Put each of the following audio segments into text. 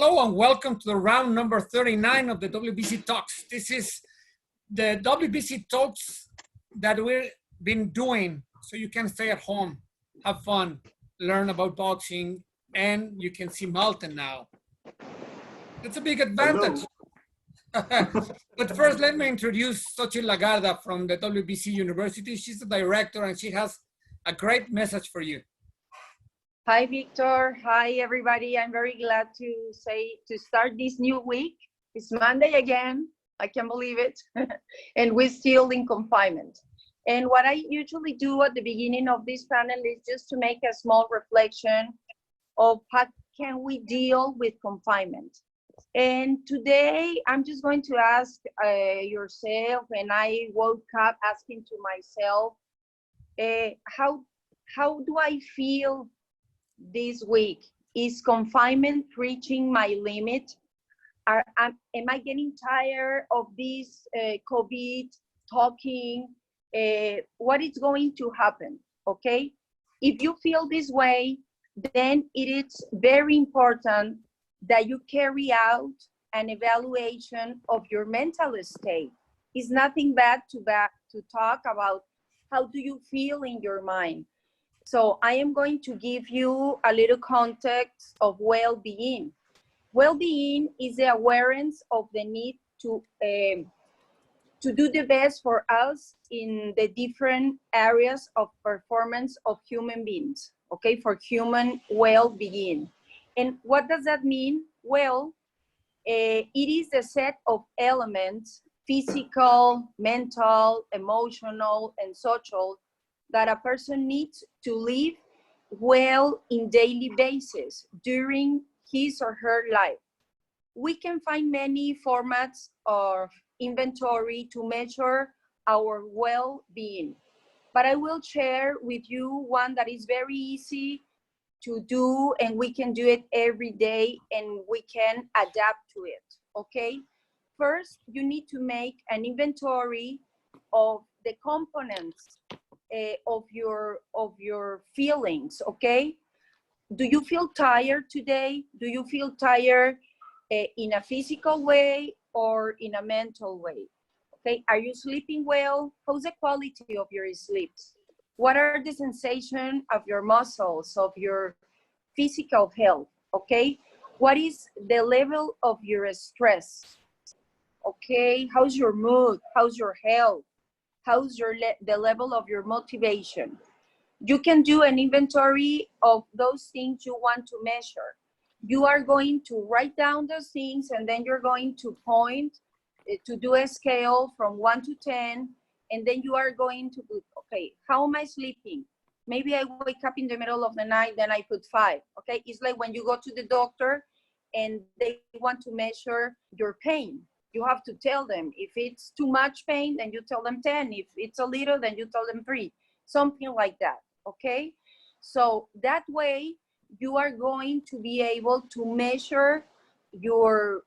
Hello and welcome to the round number 39 of the WBC Talks. This is the WBC Talks that we've been doing so you can stay at home, have fun, learn about boxing, and you can see Malte now. That's a big advantage. But first, let me introduce 𝗪𝗧𝗪 𝗪𝗓𝗪 from the WBC University. She's the director and she has a great message for you. Hi, Victor. Hi, everybody. I'm very glad to start this new week. It's Monday again. I can't believe it. And we're still in confinement. And what I usually do at the beginning of this panel is just to make a small reflection of how can we deal with confinement. And today, I'm just going to ask yourself, and I woke up asking to myself, how do I feel this week? Is confinement reaching my limit? Am I getting tired of this COVID talking? What is going to happen, okay? If you feel this way, then it is very important that you carry out an evaluation of your mental state. It's nothing bad to talk about how do you feel in your mind. So I am going to give you a little context of well-being. Well-being is the awareness of the need to do the best for us in the different areas of performance of human beings, okay, for human well-being. And what does that mean? Well, it is a set of elements, physical, mental, emotional, and social, that a person needs to live well in daily basis during his or her life. We can find many formats of inventory to measure our well-being, but I will share with you one that is very easy to do, and we can do it every day, and we can adapt to it, okay? First, you need to make an inventory of the components of your feelings, okay? Do you feel tired today? Do you feel tired in a physical way or in a mental way? Okay, are you sleeping well? How's the quality of your sleep? What are the sensations of your muscles, of your physical health, okay? What is the level of your stress? Okay, how's your mood? How's your health? How's the level of your motivation? You can do an inventory of those things you want to measure. You are going to write down those things, and then you're going to point to do a scale from 1 to 10, and then you are going to put, okay, how am I sleeping? Maybe I wake up in the middle of the night, then I put 5, okay? It's like when you go to the doctor and they want to measure your pain. You have to tell them. If it's too much pain, then you tell them 10. If it's a little, then you tell them 3. Something like that, okay? So that way, you are going to be able to measure your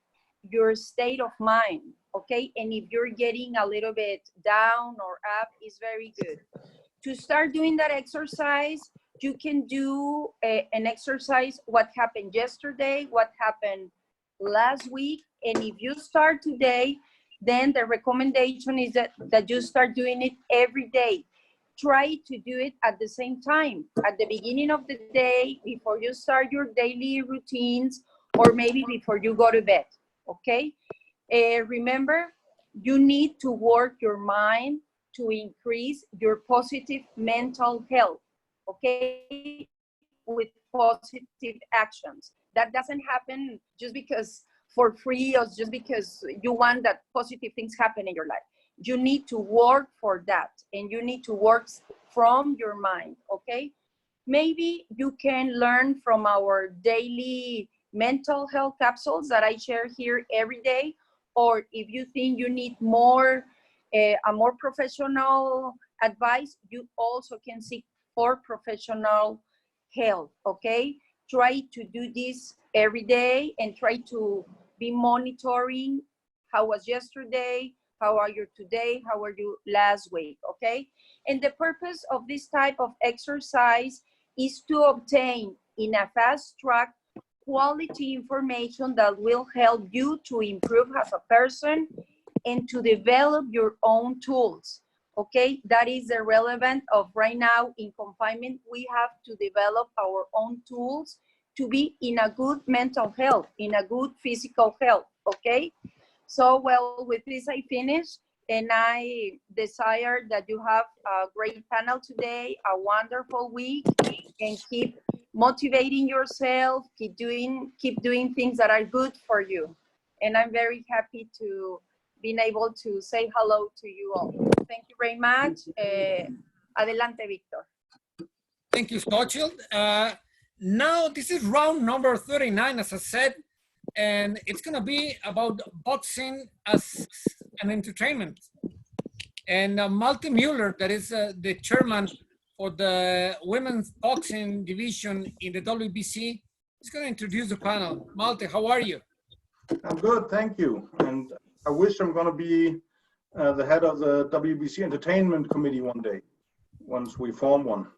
state of mind, okay? And if you're getting a little bit down or up, it's very good. To start doing that exercise, you can do an exercise, what happened yesterday, what happened last week, and if you start today, then the recommendation is that you start doing it every day. Try to do it at the same time, at the beginning of the day, before you start your daily routines, or maybe before you go to bed, okay? Remember, you need to work your mind to increase your positive mental health, okay? With positive actions. That doesn't happen just because for free or just because you want that positive things happen in your life. You need to work for that, and you need to work from your mind, okay? Maybe you can learn from our daily mental health capsules that I share here every day, or if you think you need a more professional advice, you also can seek for professional help, okay? Try to do this every day and try to be monitoring how was yesterday, how are you today, how are you last week, okay? And the purpose of this type of exercise is to obtain in a fast track quality information that will help you to improve as a person and to develop your own tools. Okay, that is the relevant of right now in confinement. We have to develop our own tools to be in a good mental health, in a good physical health. Okay, so well, with this I finish, and I desire that you have a great panel today, a wonderful week, and keep motivating yourself, keep doing things that are good for you. And I'm very happy to being able to say hello to you all. Thank you very much. Adelante, Victor. Thank you, 𝗪𝗓𝗓. Now, this is round number 39, as I said, and it's going to be about boxing as an entertainment. And Malte Muller, that is the chairman for the women's boxing division in the WBC, is going to introduce the panel. Malte, how are you? I'm good, thank you. And I wish I'm going to be the head of the WBC Entertainment Committee one day, once we form one.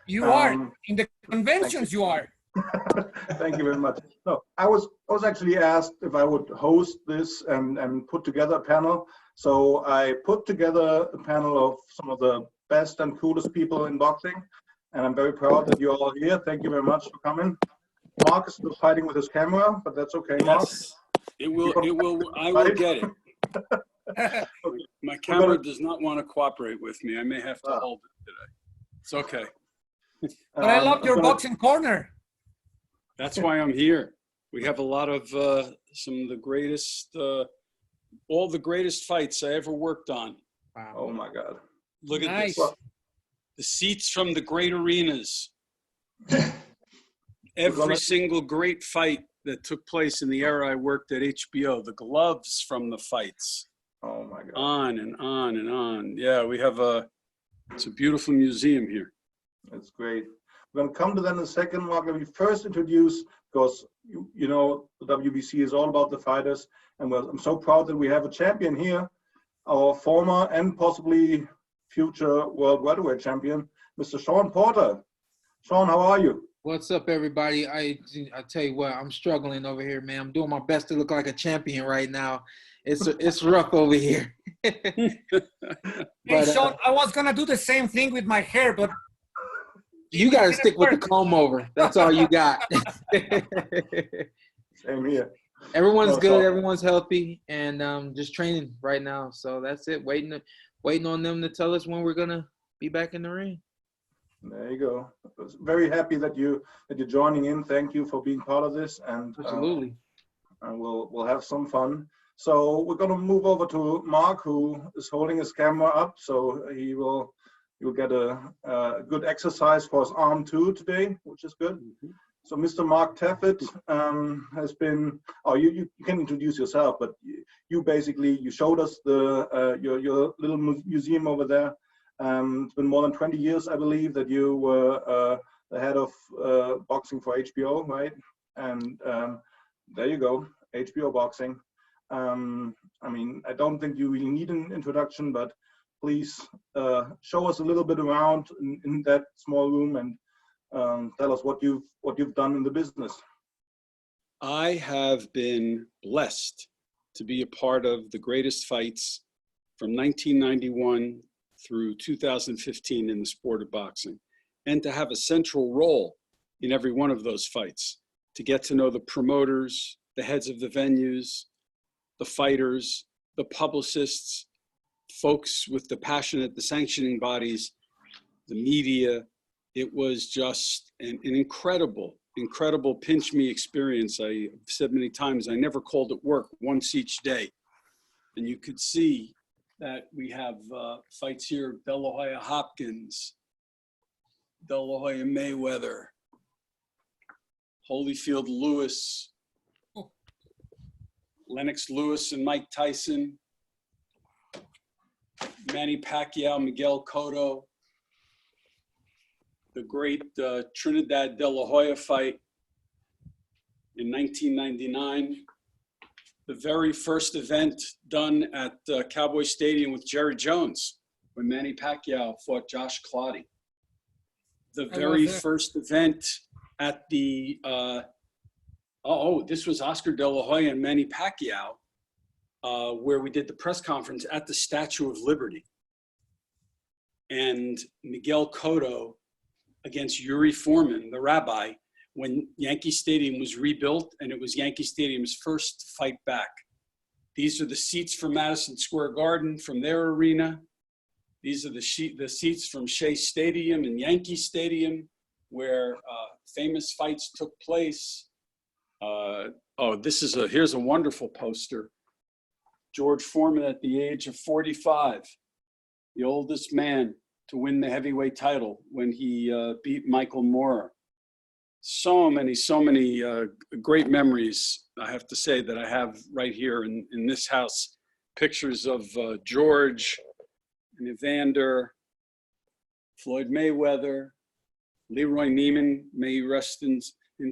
You are. In the conventions, you are. Thank you very much. No, I was actually asked if I would host this and put together a panel. So I put together a panel of some of the best and coolest people in boxing. And I'm very proud that you're all here. Thank you very much for coming. Mark is still fighting with his camera, but that's okay, Mark. Yes, I will get it. My camera does not want to cooperate with me. I may have to hold it today. It's okay. But I love your boxing corner. That's why I'm here. We have a lot of some of the greatest, all the greatest fights I ever worked on. Wow. Oh my God. Look at Nice. this. The seats from the great arenas. Every single great fight that took place in the era I worked at HBO, the gloves from the fights. Oh my God. On and on and on. Yeah, we have it's a beautiful museum here. That's great. We're going to come to that in a second, Mark. Let me first introduce, because you know the WBC is all about the fighters, and I'm so proud that we have a champion here, our former and possibly future world welterweight champion, Mr. Shawn Porter. Shawn, how are you? What's up, everybody? I tell you what, I'm struggling over here, man. I'm doing my best to look like a champion right now. It's rough over here. Hey, Shawn, I was gonna do the same thing with my hair, but you gotta stick with the comb over. That's all you got. Same here. Everyone's good. Everyone's healthy, and just training right now. So that's it. Waiting on them to tell us when we're gonna be back in the ring. There you go. I was very happy that you're joining in. Thank you for being part of this, and Absolutely. And we'll have some fun. So we're going to move over to Mark, who is holding his camera up, so you'll get a good exercise for his arm too today, which is good. Mm-hmm. So Mr. Mark Taffet has been. Oh, you can introduce yourself, but you showed us your little museum over there. It's been more than 20 years, I believe, that you were the head of boxing for HBO, right? And there you go, HBO boxing. I mean, I don't think you really need an introduction, but please show us a little bit around in that small room and tell us what you've done in the business. I have been blessed to be a part of the greatest fights from 1991 through 2015 in the sport of boxing, and to have a central role in every one of those fights, to get to know the promoters, the heads of the venues, the fighters, the publicists, folks with the passion at the sanctioning bodies, the media. It was just an incredible pinch me experience. I've said many times, I never called it work, once each day. And you could see that we have fights here, De La Hoya Hopkins, De La Hoya Mayweather, Holyfield Lewis, Lennox Lewis and Mike Tyson, Manny Pacquiao, Miguel Cotto, the great Trinidad De La Hoya fight in 1999, the very first event done at Cowboy Stadium with Jerry Jones when Manny Pacquiao fought Josh Clottey, the very first event at the This was Oscar De La Hoya and Manny Pacquiao, where we did the press conference at the Statue of Liberty. And Miguel Cotto against Yuri Foreman, the rabbi, when Yankee Stadium was rebuilt, and it was Yankee Stadium's first fight back. These are the seats from Madison Square Garden, from their arena. These are the seats from Shea Stadium and Yankee Stadium, where famous fights took place. Here's a wonderful poster. George Foreman at the age of 45, the oldest man to win the heavyweight title when he beat Michael Moorer. So many great memories, I have to say, that I have right here in this house. Pictures of George and Evander, Floyd Mayweather, Leroy Neiman, may he rest in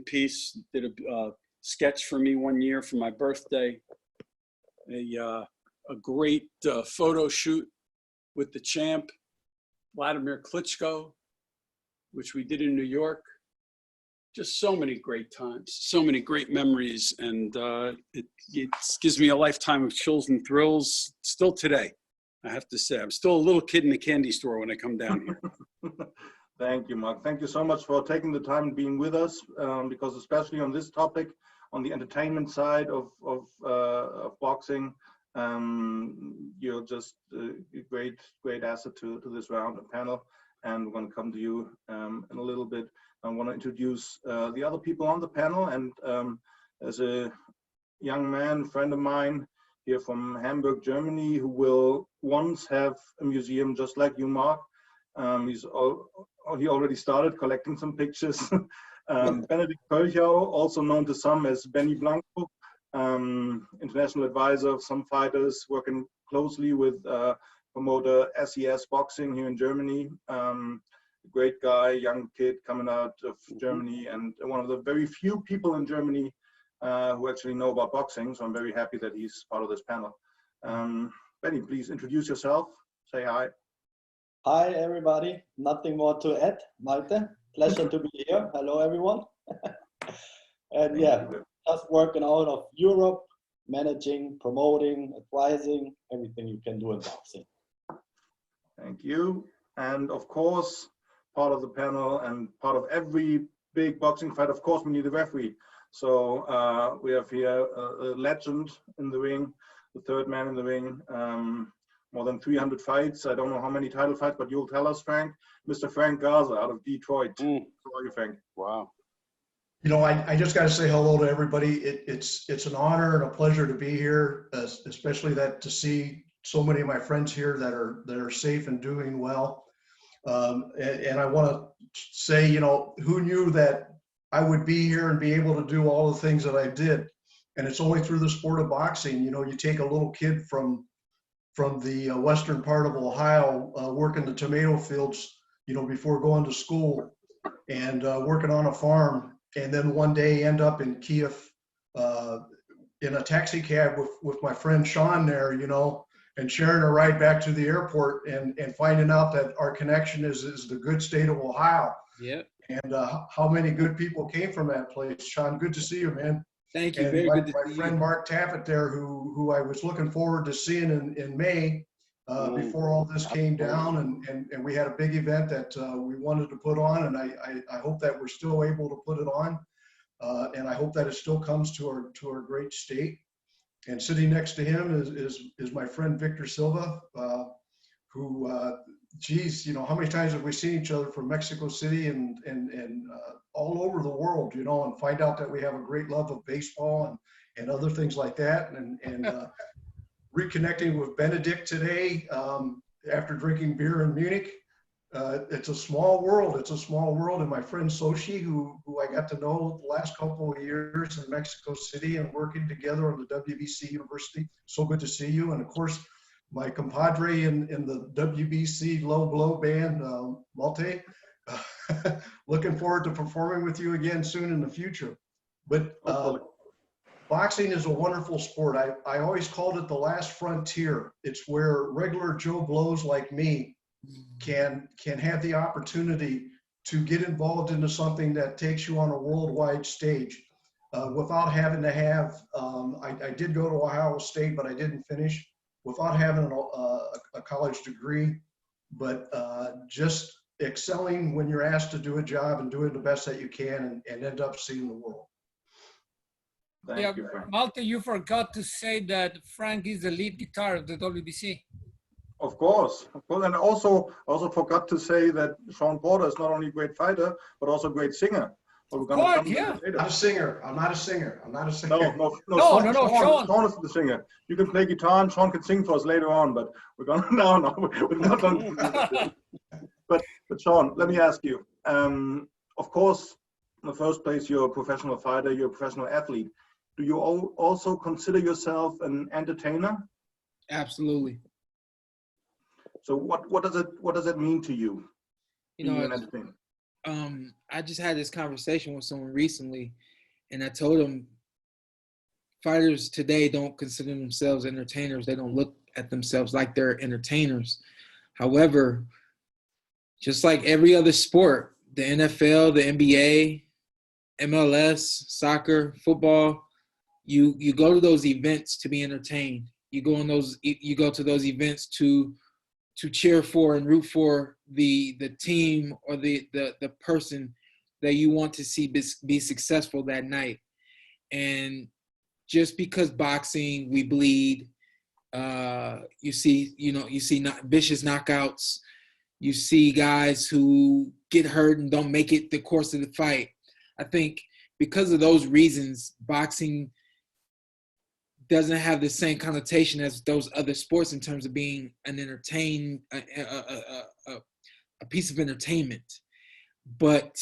peace, did a sketch for me one year for my birthday. A great photo shoot with the champ, Vladimir Klitschko, which we did in New York. Just so many great times, so many great memories, and it gives me a lifetime of chills and thrills still today, I have to say. I'm still a little kid in the candy store when I come down here. Thank you, Mark. Thank you so much for taking the time and being with us, because especially on this topic, on the entertainment side of boxing, you're just a great asset to this round of panel. And we're going to come to you in a little bit. I want to introduce the other people on the panel. And as a young man, friend of mine here from Hamburg, Germany, who will once have a museum just like you, Mark. He already started collecting some pictures. Benedikt Poelchau, also known to some as Benny Blanco, international advisor of some fighters, working closely with promoter SES Boxing here in Germany. Great guy, young kid coming out of Germany, and one of the very few people in Germany who actually know about boxing. So I'm very happy that he's part of this panel. Benny, please introduce yourself. Say hi. Hi, everybody. Nothing more to add. Malte, pleasure to be here. Hello, everyone. And yeah, just working out of Europe, managing, promoting, advising, everything you can do in boxing. Thank you. And of course, part of the panel and part of every big boxing fight, of course, we need a referee. So we have here a legend in the ring, the third man in the ring, more than 300 fights. I don't know how many title fights, but you'll tell us, Frank. Mr. Frank Garza out of Detroit. How are you, Frank? Wow. You know, I just got to say hello to everybody. It's an honor and a pleasure to be here, especially to see so many of my friends here that are safe and doing well. And I want to say, you know, who knew that I would be here and be able to do all the things that I did? And it's only through the sport of boxing. You know, you take a little kid from the western part of Ohio, working the tomato fields, you know, before going to school, and working on a farm, and then one day end up in Kiev in a taxi cab with my friend Shawn there, you know, and sharing a ride back to the airport, and finding out that our connection is the good state of Ohio. Yeah. And how many good people came from that place. Shawn, good to see you, man. Thank you. And Very good to my see friend you. Mark Taffet there, who I was looking forward to seeing in May before all this came down, and we had a big event that we wanted to put on, and I hope that we're still able to put it on, and I hope that it still comes to our great state. And sitting next to him is my friend Victor Silva, who, geez, you know, how many times have we seen each other from Mexico City and all over the world, you know, and find out that we have a great love of baseball and other things like that. And reconnecting with Benedikt today after drinking beer in Munich. It's a small world. It's a small world. And my friend Sochi, who I got to know the last couple of years in Mexico City and working together on the WBC University. So good to see you. And of course, my compadre in the WBC low blow band, Malte. Looking forward to performing with you again soon in the future. But boxing is a wonderful sport. I always called it the last frontier. It's where regular Joe Blows like me can have the opportunity to get involved into something that takes you on a worldwide stage. without having to have, I did go to Ohio State, but I didn't finish, without having a college degree, but just excelling when you're asked to do a job and doing the best that you can and end up seeing the world. Thank you, Frank. Malte, you forgot to say that Frank is the lead guitar of the WBC. Of course, and also forgot to say that Shawn Porter is not only a great fighter but also a great singer. But we're gonna come to that later. Not a singer. I'm not a singer. I'm not a singer. No, Shawn. Shawn is the singer. You can play guitar and Shawn can sing for us later on, but we're gonna we're not going to do that. But Shawn, let me ask you. Of course, in the first place, you're a professional fighter. You're a professional athlete. Do you also consider yourself an entertainer? Absolutely. So what does it mean to you? You know, an entertainer? I just had this conversation with someone recently, and I told them fighters today don't consider themselves entertainers. They don't look at themselves like they're entertainers. However, just like every other sport, the NFL, the NBA, MLS, soccer, football, you go to those events to be entertained. You go to those events to cheer for and root for the team or the person that you want to see be successful that night. And just because boxing, we bleed, you see vicious knockouts, you see guys who get hurt and don't make it the course of the fight. I think because of those reasons, boxing doesn't have the same connotation as those other sports in terms of being an a piece of entertainment. But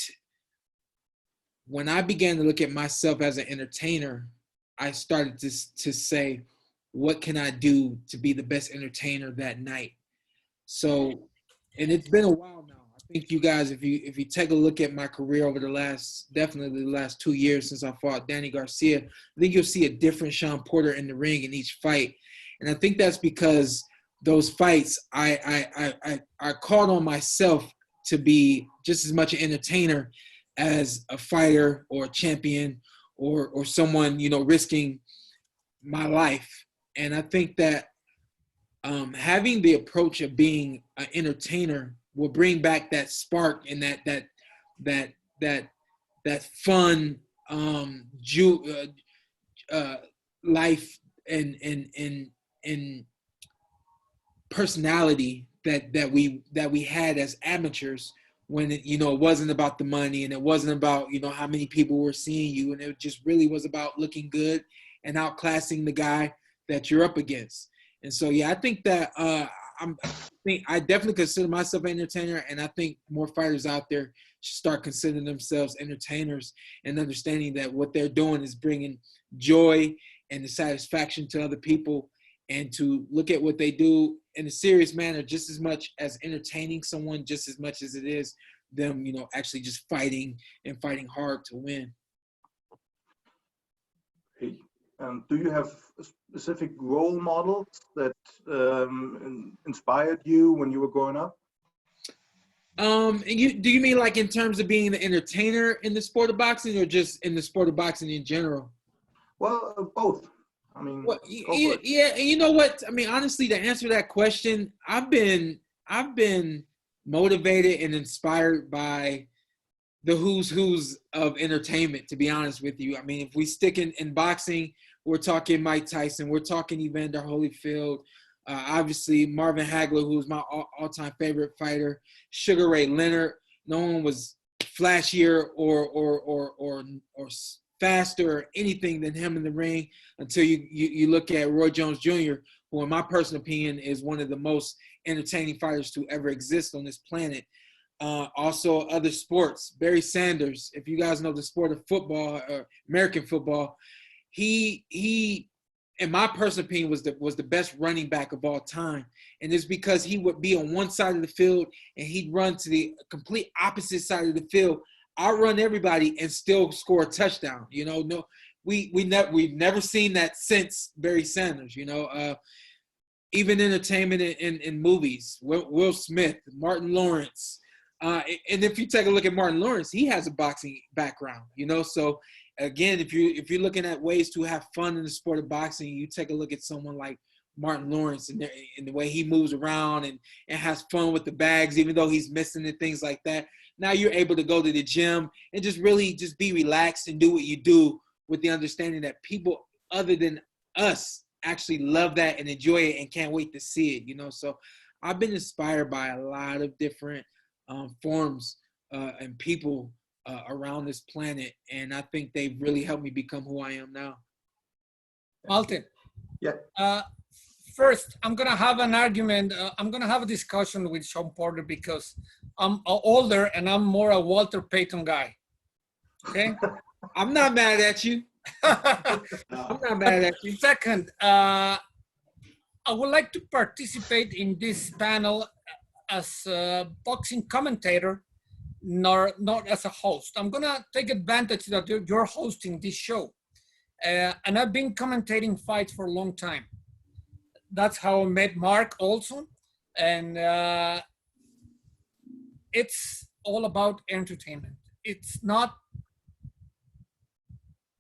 when I began to look at myself as an entertainer, I started to say, what can I do to be the best entertainer that night? So, and it's been a while now. I think you guys, if you take a look at my career over the last 2 years since I fought Danny Garcia, I think you'll see a different Shawn Porter in the ring in each fight. And I think that's because those fights, I called on myself to be just as much an entertainer as a fighter or a champion or someone, risking my life. And I think that having the approach of being an entertainer will bring back that spark and that fun life and personality that we had as amateurs when it wasn't about the money and it wasn't about how many people were seeing you, and it just really was about looking good and outclassing the guy that you're up against. And so I think that I definitely consider myself an entertainer, and I think more fighters out there should start considering themselves entertainers and understanding that what they're doing is bringing joy and the satisfaction to other people, and to look at what they do in a serious manner just as much as entertaining someone, just as much as it is them, actually just fighting hard to win. Hey, do you have specific role models that inspired you when you were growing up? Do you mean like in terms of being an entertainer in the sport of boxing, or just in the sport of boxing in general? Well, both. I mean, yeah. And you know what? I mean, honestly, to answer that question, I've been motivated and inspired by the who's of entertainment, to be honest with you. I mean, if we stick in boxing, we're talking Mike Tyson, we're talking Evander Holyfield, obviously Marvin Hagler, who's my all-time favorite fighter, Sugar Ray Leonard. No one was flashier or faster or anything than him in the ring until you look at Roy Jones Jr., who in my personal opinion is one of the most entertaining fighters to ever exist on this planet. Also other sports, Barry Sanders, if you guys know the sport of football, American football, he in my personal opinion was the best running back of all time. And it's because he would be on one side of the field and he'd run to the complete opposite side of the field, outrun everybody and still score a touchdown. No, we've never seen that since Barry Sanders. Even entertainment in movies, Will Smith, Martin Lawrence, And if you take a look at Martin Lawrence, he has a boxing background, you know. So again, if you're looking at ways to have fun in the sport of boxing, you take a look at someone like Martin Lawrence and the way he moves around and has fun with the bags, even though he's missing and things like that. Now you're able to go to the gym and just really just be relaxed and do what you do with the understanding that people other than us actually love that and enjoy it and can't wait to see it, you know. So I've been inspired by a lot of different forms and people around this planet, and I think they've really helped me become who I am now. Malte. Yeah. First, I'm gonna have an argument. I'm gonna have a discussion with Shawn Porter because I'm older and I'm more a Walter Payton guy. Okay. I'm not mad at you. I'm not mad at you. Second, I would like to participate in this panel as a boxing commentator, not as a host. I'm gonna take advantage that you're hosting this show. And I've been commentating fights for a long time. That's how I met Mark also. And it's all about entertainment. It's not,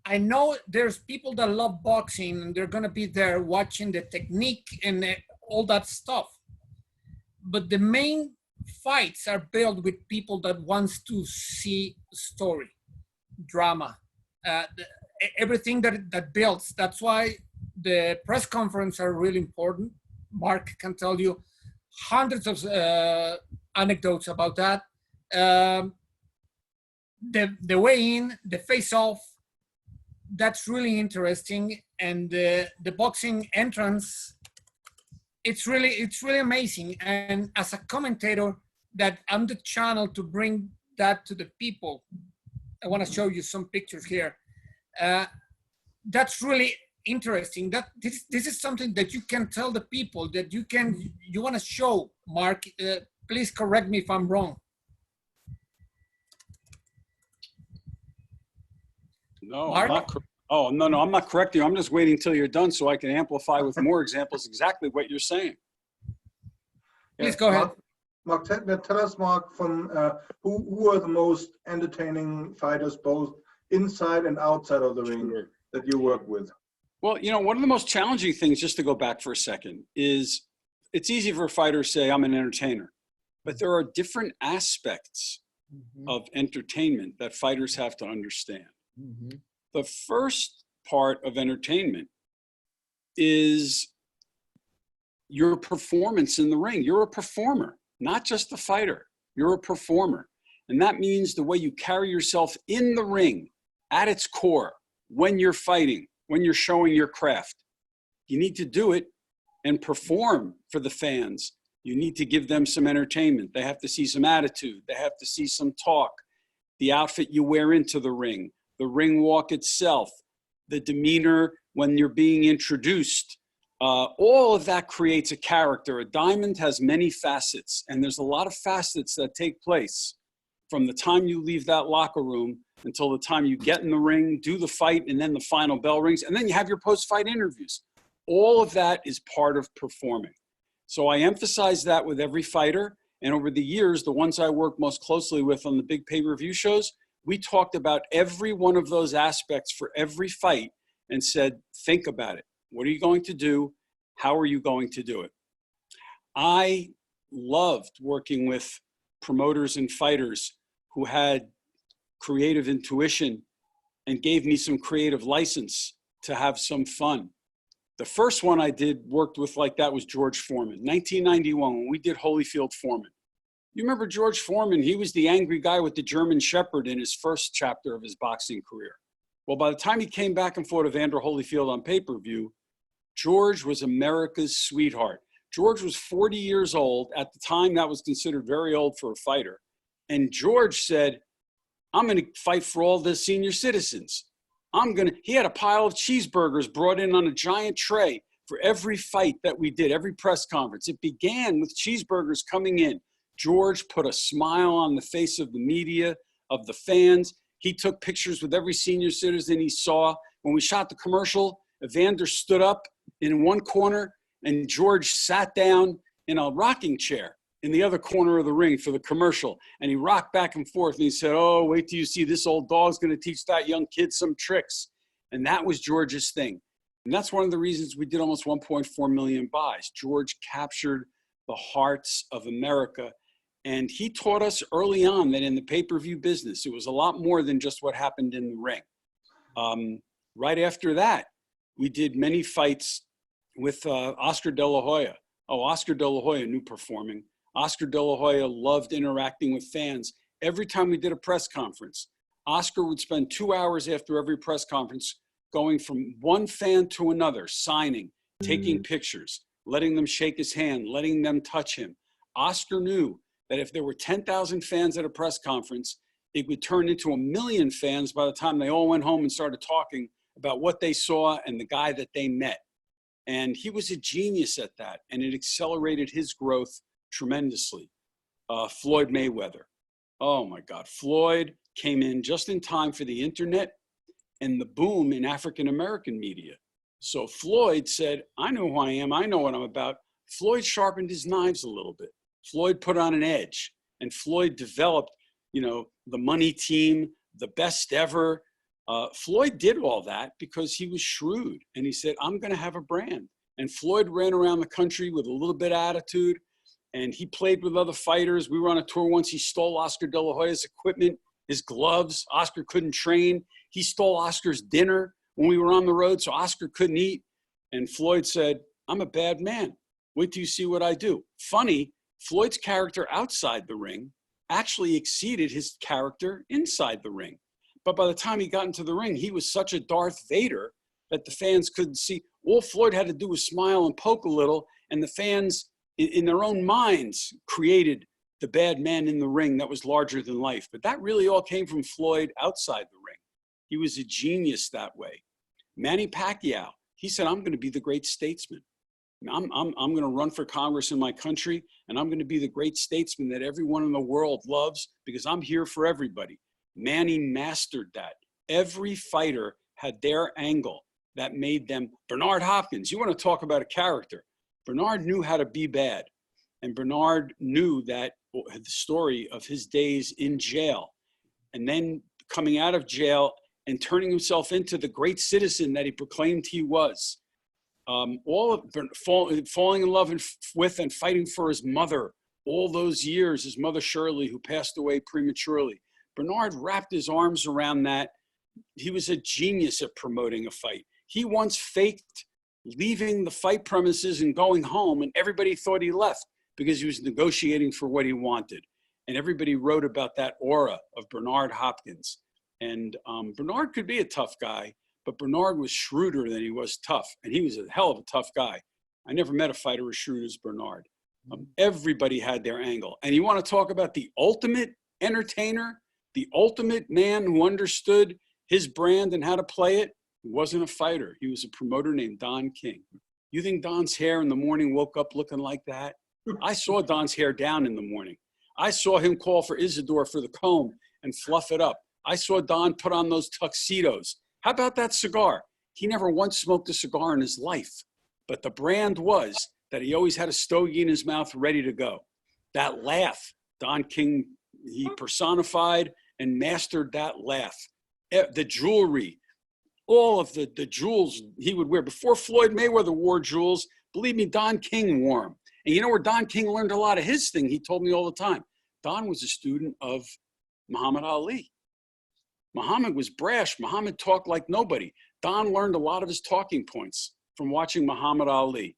I know there's people that love boxing and they're gonna be there watching the technique and all that stuff. But the main fights are built with people that wants to see story, drama, everything that builds. That's why the press conference are really important. Mark can tell you hundreds of anecdotes about that. The weigh-in, the face-off, that's really interesting. And the boxing entrance, it's really amazing. And as a commentator, that I'm the channel to bring that to the people. I want to show you some pictures here. That's really interesting. That this is something that you can tell the people that you want to show. Mark, please correct me if I'm wrong. No, Mark? I'm not. Oh, no, I'm not correcting you. I'm just waiting until you're done so I can amplify with more examples exactly what you're saying. Please go ahead. Mark, tell us, Mark, from who are the most entertaining fighters, both inside and outside of the ring, that you work with? Well, you know, one of the most challenging things, just to go back for a second, is it's easy for a fighter to say, I'm an entertainer. But there are different aspects of entertainment that fighters have to understand. The first part of entertainment is your performance in the ring. You're a performer, not just a fighter. You're a performer. And that means the way you carry yourself in the ring at its core, when you're fighting, when you're showing your craft. You need to do it and perform for the fans. You need to give them some entertainment. They have to see some attitude. They have to see some talk. The outfit you wear into the ring walk itself, the demeanor when you're being introduced. All of that creates a character. A diamond has many facets, and there's a lot of facets that take place from the time you leave that locker room until the time you get in the ring, do the fight, and then the final bell rings, and then you have your post-fight interviews. All of that is part of performing. So I emphasize that with every fighter, and over the years, the ones I work most closely with on the big pay-per-view shows, we talked about every one of those aspects for every fight and said, think about it. What are you going to do? How are you going to do it? I loved working with promoters and fighters who had creative intuition and gave me some creative license to have some fun. The first one I worked with like that was George Foreman, 1991, when we did Holyfield Foreman. You remember George Foreman? He was the angry guy with the German Shepherd in his first chapter of his boxing career. Well, by the time he came back and fought Evander Holyfield on pay-per-view, George was America's sweetheart. George was 40 years old. At the time, that was considered very old for a fighter. And George said, I'm going to fight for all the senior citizens. He had a pile of cheeseburgers brought in on a giant tray for every fight that we did, every press conference. It began with cheeseburgers coming in. George put a smile on the face of the media, of the fans. He took pictures with every senior citizen he saw. When we shot the commercial, Evander stood up in one corner and George sat down in a rocking chair. in the other corner of the ring for the commercial. And he rocked back and forth and he said, oh, wait till you see this old dog's going to teach that young kid some tricks. And that was George's thing. And that's one of the reasons we did almost 1.4 million buys. George captured the hearts of America. And he taught us early on that in the pay-per-view business, it was a lot more than just what happened in the ring. Right after that, we did many fights with Oscar De La Hoya. Oh, Oscar De La Hoya knew performing. Oscar De La Hoya loved interacting with fans. Every time we did a press conference, Oscar would spend 2 hours after every press conference going from one fan to another, signing, taking pictures, letting them shake his hand, letting them touch him. Oscar knew that if there were 10,000 fans at a press conference, it would turn into 1 million fans by the time they all went home and started talking about what they saw and the guy that they met. And he was a genius at that, and it accelerated his growth tremendously. Floyd Mayweather. Oh my God, Floyd came in just in time for the internet and the boom in African-American media. So Floyd said, I know who I am, I know what I'm about. Floyd sharpened his knives a little bit. Floyd put on an edge, and Floyd developed, you know, the money team, the best ever. Floyd did all that because he was shrewd, and he said, I'm gonna have a brand. And Floyd ran around the country with a little bit of attitude, and he played with other fighters. We were on a tour once, he stole Oscar De La Hoya's equipment, his gloves. Oscar couldn't train. He stole Oscar's dinner when we were on the road, so Oscar couldn't eat. And Floyd said, I'm a bad man. Wait till you see what I do. Funny, Floyd's character outside the ring actually exceeded his character inside the ring. But by the time he got into the ring, he was such a Darth Vader that the fans couldn't see. All Floyd had to do was smile and poke a little, and the fans, in their own minds, created the bad man in the ring that was larger than life. But that really all came from Floyd outside the ring. He was a genius that way. Manny Pacquiao, he said, I'm going to be the great statesman. I'm going to run for Congress in my country, and I'm going to be the great statesman that everyone in the world loves because I'm here for everybody. Manny mastered that. Every fighter had their angle that made them. Bernard Hopkins, you want to talk about a character. Bernard knew how to be bad. And Bernard knew that the story of his days in jail and then coming out of jail and turning himself into the great citizen that he proclaimed he was. All of falling in love with and fighting for his mother all those years, his mother Shirley, who passed away prematurely. Bernard wrapped his arms around that. He was a genius at promoting a fight. He once faked leaving the fight premises and going home, and everybody thought he left because he was negotiating for what he wanted. And everybody wrote about that aura of Bernard Hopkins. And Bernard could be a tough guy, but Bernard was shrewder than he was tough. And he was a hell of a tough guy. I never met a fighter as shrewd as Bernard. Everybody had their angle. And you want to talk about the ultimate entertainer, the ultimate man who understood his brand and how to play it? He wasn't a fighter. He was a promoter named Don King. You think Don's hair in the morning woke up looking like that? I saw Don's hair down in the morning. I saw him call for Isidore for the comb and fluff it up. I saw Don put on those tuxedos. How about that cigar? He never once smoked a cigar in his life, but the brand was that he always had a stogie in his mouth ready to go. That laugh, Don King, he personified and mastered that laugh. The jewelry, all of the jewels he would wear. Before Floyd Mayweather wore jewels, believe me, Don King wore them. And you know where Don King learned a lot of his thing? He told me all the time. Don was a student of Muhammad Ali. Muhammad was brash. Muhammad talked like nobody. Don learned a lot of his talking points from watching Muhammad Ali.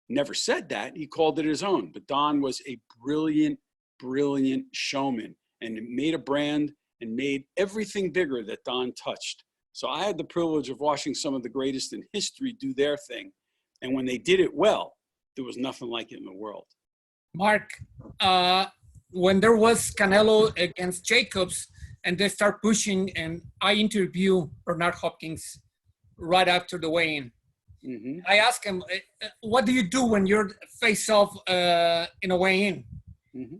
Never said that. He called it his own. But Don was a brilliant, brilliant showman and made a brand and made everything bigger that Don touched. So I had the privilege of watching some of the greatest in history do their thing. And when they did it well, there was nothing like it in the world. Mark, when there was Canelo against Jacobs and they start pushing, and I interview Bernard Hopkins right after the weigh-in. Mm-hmm. I asked him, what do you do when you're face off in a weigh-in? Mm-hmm.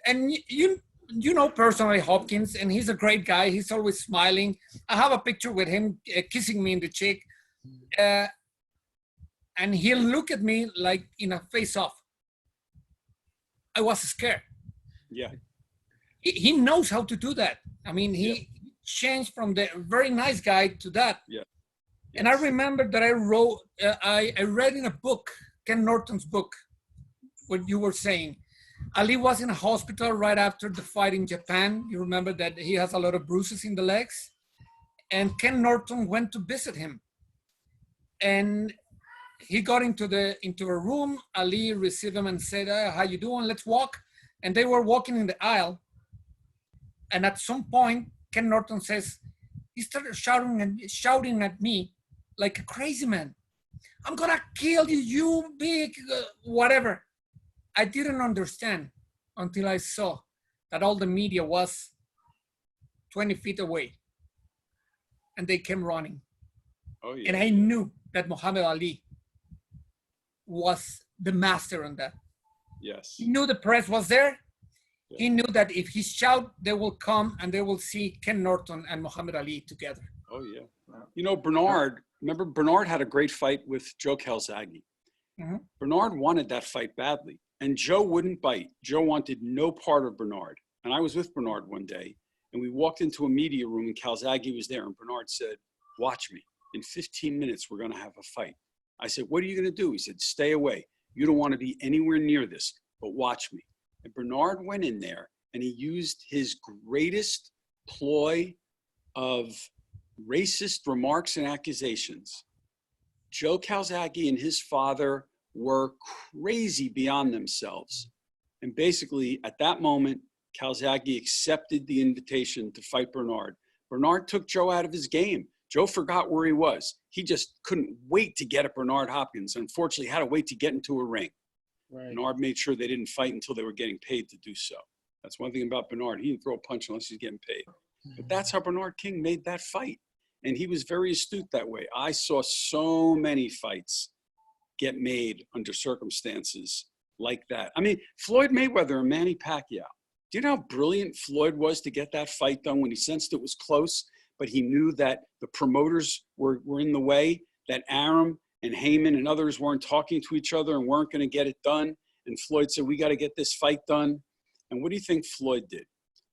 And you know personally Hopkins, and he's a great guy. He's always smiling. I have a picture with him kissing me in the cheek. And he'll look at me like in a face-off. I was scared. Yeah. He knows how to do that. I mean, he changed from the very nice guy to that. Yeah. And I remember that I read in a book, Ken Norton's book, what you were saying. Ali was in a hospital right after the fight in Japan. You remember that he has a lot of bruises in the legs. And Ken Norton went to visit him. And he got into a room. Ali received him and said, how you doing? Let's walk. And they were walking in the aisle. And at some point, Ken Norton says, he started shouting at me like a crazy man. I'm gonna kill you, you big, whatever. I didn't understand until I saw that all the media was 20 feet away. And they came running. Oh, yeah. And I knew that Muhammad Ali was the master on that. Yes. He knew the press was there. Yeah. He knew that if he shout, they will come and they will see Ken Norton and Muhammad Ali together. Oh, yeah. You know, Bernard, remember Bernard had a great fight with Joe Calzaghe. Mm-hmm. Bernard wanted that fight badly, and Joe wouldn't bite. Joe wanted no part of Bernard. And I was with Bernard one day, and we walked into a media room, and Calzaghe was there, and Bernard said, watch me. In 15 minutes, we're going to have a fight. I said, what are you going to do? He said, stay away. You don't want to be anywhere near this, but watch me. And Bernard went in there, and he used his greatest ploy of racist remarks and accusations. Joe Calzaghe and his father were crazy beyond themselves. And basically, at that moment, Calzaghe accepted the invitation to fight Bernard. Bernard took Joe out of his game. Joe forgot where he was. He just couldn't wait to get at Bernard Hopkins. Unfortunately, had to wait to get into a ring. Right. Bernard made sure they didn't fight until they were getting paid to do so. That's one thing about Bernard. He didn't throw a punch unless he's getting paid. But that's how Bernard King made that fight. And he was very astute that way. I saw so many fights get made under circumstances like that. I mean, Floyd Mayweather and Manny Pacquiao. Do you know how brilliant Floyd was to get that fight done when he sensed it was close, but he knew that the promoters were in the way, that Arum and Heyman and others weren't talking to each other and weren't going to get it done. And Floyd said, we got to get this fight done. And what do you think Floyd did?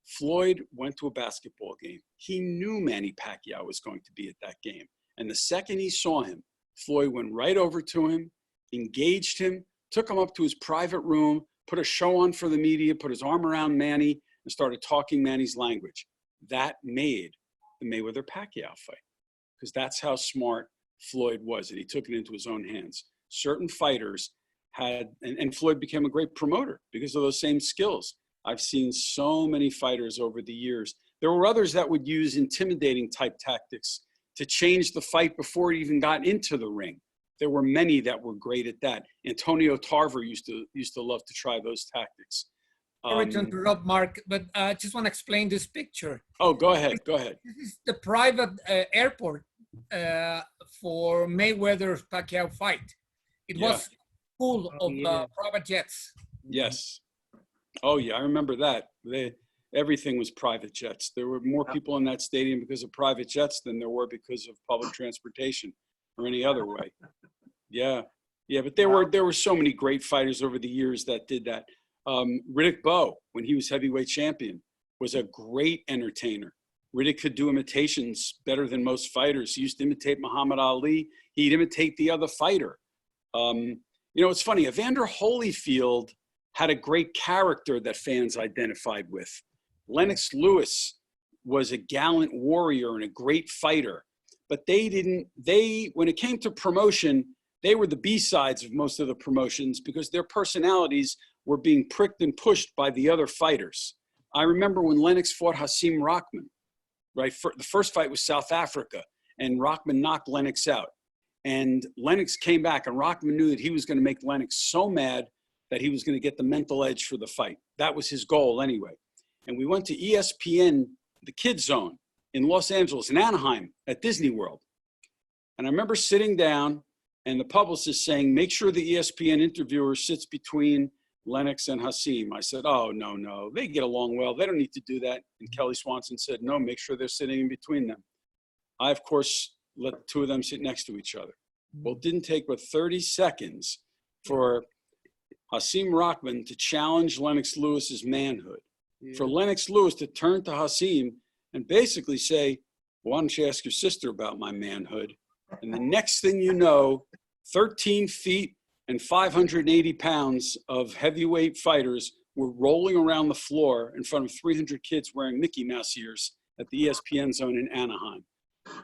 Floyd went to a basketball game. He knew Manny Pacquiao was going to be at that game. And the second he saw him, Floyd went right over to him, engaged him, took him up to his private room, put a show on for the media, put his arm around Manny, and started talking Manny's language. That made the Mayweather-Pacquiao fight, because that's how smart Floyd was, and he took it into his own hands. Certain fighters had, and Floyd became a great promoter because of those same skills. I've seen so many fighters over the years. There were others that would use intimidating type tactics to change the fight before it even got into the ring. There were many that were great at that. Antonio Tarver used to love to try those tactics. Sorry to interrupt, Mark, but I just want to explain this picture. Oh, go ahead, go ahead. This is the private airport for Mayweather's Pacquiao fight. It was full of private jets. Yes. Oh, yeah, I remember that. Everything was private jets. There were more people in that stadium because of private jets than there were because of public transportation or any other way. Yeah, yeah, but there were so many great fighters over the years that did that. Riddick Bowe, when he was heavyweight champion, was a great entertainer. Riddick could do imitations better than most fighters. He used to imitate Muhammad Ali. He'd imitate the other fighter. You know, it's funny, Evander Holyfield had a great character that fans identified with. Lennox Lewis was a gallant warrior and a great fighter, but when it came to promotion, they were the B-sides of most of the promotions because their personalities were being pricked and pushed by the other fighters. I remember when Lennox fought Hasim Rahman, right? The first fight was South Africa, and Rahman knocked Lennox out. And Lennox came back, and Rahman knew that he was going to make Lennox so mad that he was going to get the mental edge for the fight. That was his goal anyway. And we went to ESPN, the Kids Zone in Los Angeles, in Anaheim, at Disney World. And I remember sitting down and the publicist saying, make sure the ESPN interviewer sits between Lennox and Hasim. I said, oh, no, they get along well. They don't need to do that. And Kelly Swanson said, no, make sure they're sitting in between them. I, of course, let the two of them sit next to each other. Well, it didn't take but 30 seconds for Hasim Rahman to challenge Lennox Lewis's manhood. Yeah. For Lennox Lewis to turn to Hasim and basically say, why don't you ask your sister about my manhood? And the next thing you know, 13 feet and 580 pounds of heavyweight fighters were rolling around the floor in front of 300 kids wearing Mickey Mouse ears at the ESPN zone in Anaheim.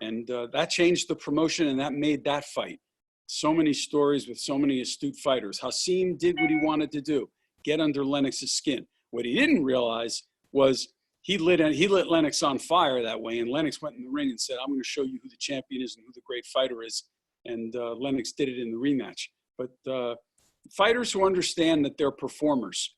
And that changed the promotion, and that made that fight. So many stories with so many astute fighters. Hasim did what he wanted to do, get under Lennox's skin. What he didn't realize was he lit Lennox on fire that way, and Lennox went in the ring and said, I'm going to show you who the champion is and who the great fighter is. And Lennox did it in the rematch. But fighters who understand that they're performers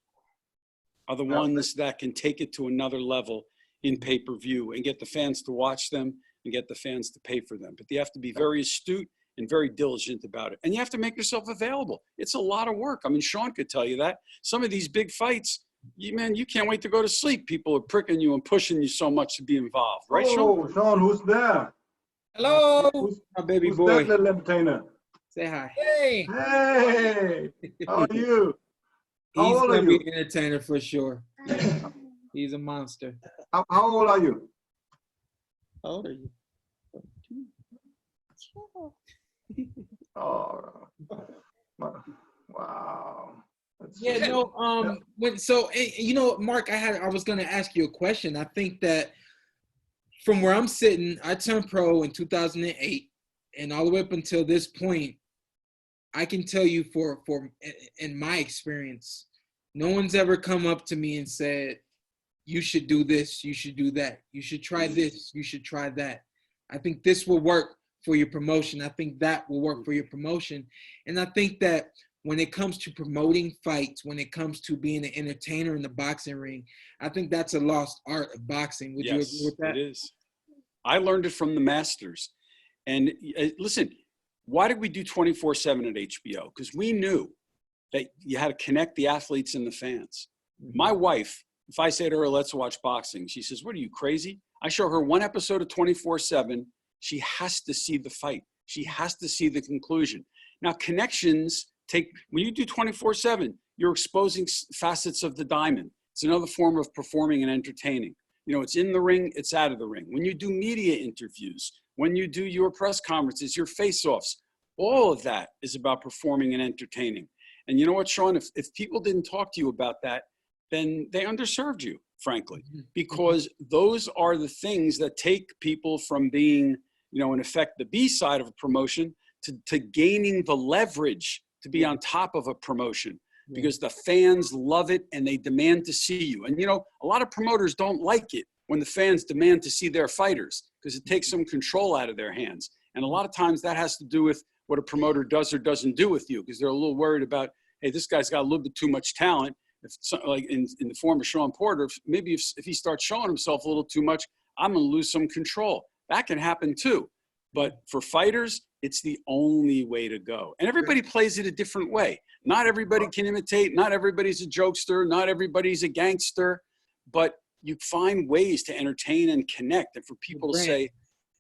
are the ones that can take it to another level in pay-per-view and get the fans to watch them and get the fans to pay for them. But they have to be very astute and very diligent about it. And you have to make yourself available. It's a lot of work. I mean, Shawn could tell you that. Some of these big fights, man, you can't wait to go to sleep. People are pricking you and pushing you so much to be involved. Right, Shawn? Oh, Shawn, who's there? Hello. My baby Who's boy. that little entertainer? Say hi. Hey. Hey, how are you? How He's old are gonna be you? an entertainer for sure. Yeah. He's a monster. How old are you? How old are you? Oh, wow. That's Yeah, no, you know, Mark, I was gonna ask you a question. I think that from where I'm sitting, I turned pro in 2008, and all the way up until this point, I can tell you in my experience, no one's ever come up to me and said, you should do this, you should do that, you should try this, you should try that. I think this will work for your promotion. I think that will work for your promotion. And I think that when it comes to promoting fights, when it comes to being an entertainer in the boxing ring, I think that's a lost art of boxing. Would you agree with that? It is. I learned it from the masters. And listen, why did we do 24/7 at HBO? Because we knew that you had to connect the athletes and the fans. My wife, if I say to her, let's watch boxing, she says, what are you, crazy? I show her one episode of 24/7. She has to see the fight. She has to see the conclusion. Now, connections when you do 24/7, you're exposing facets of the diamond. It's another form of performing and entertaining. You know, it's in the ring, it's out of the ring. When you do media interviews, when you do your press conferences, your face-offs, all of that is about performing and entertaining. And you know what, Shawn, if people didn't talk to you about that, then they underserved you, frankly, because those are the things that take people from being, you know, in effect, the B side of a promotion to gaining the leverage to be on top of a promotion, because the fans love it and they demand to see you. And, you know, a lot of promoters don't like it when the fans demand to see their fighters, because it takes some control out of their hands. And a lot of times that has to do with what a promoter does or doesn't do with you, because they're a little worried about, hey, this guy's got a little bit too much talent. If like in the form of Shawn Porter, maybe if he starts showing himself a little too much, I'm going to lose some control. That can happen too. But for fighters, it's the only way to go. And everybody plays it a different way. Not everybody can imitate. Not everybody's a jokester. Not everybody's a gangster. But you find ways to entertain and connect, and for people to say,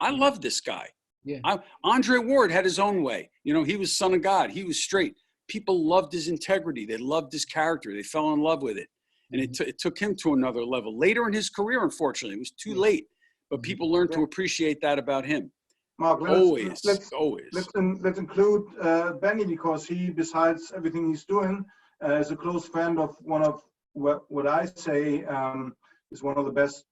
I love this guy. Yeah. Andre Ward had his own way. You know, he was son of God. He was straight. People loved his integrity. They loved his character. They fell in love with it. And it took him to another level. Later in his career, unfortunately, it was too late. But people learned to appreciate that about him. Mark, Always. Let's include Benny, because he, besides everything he's doing, is a close friend of one of what I say is one of the best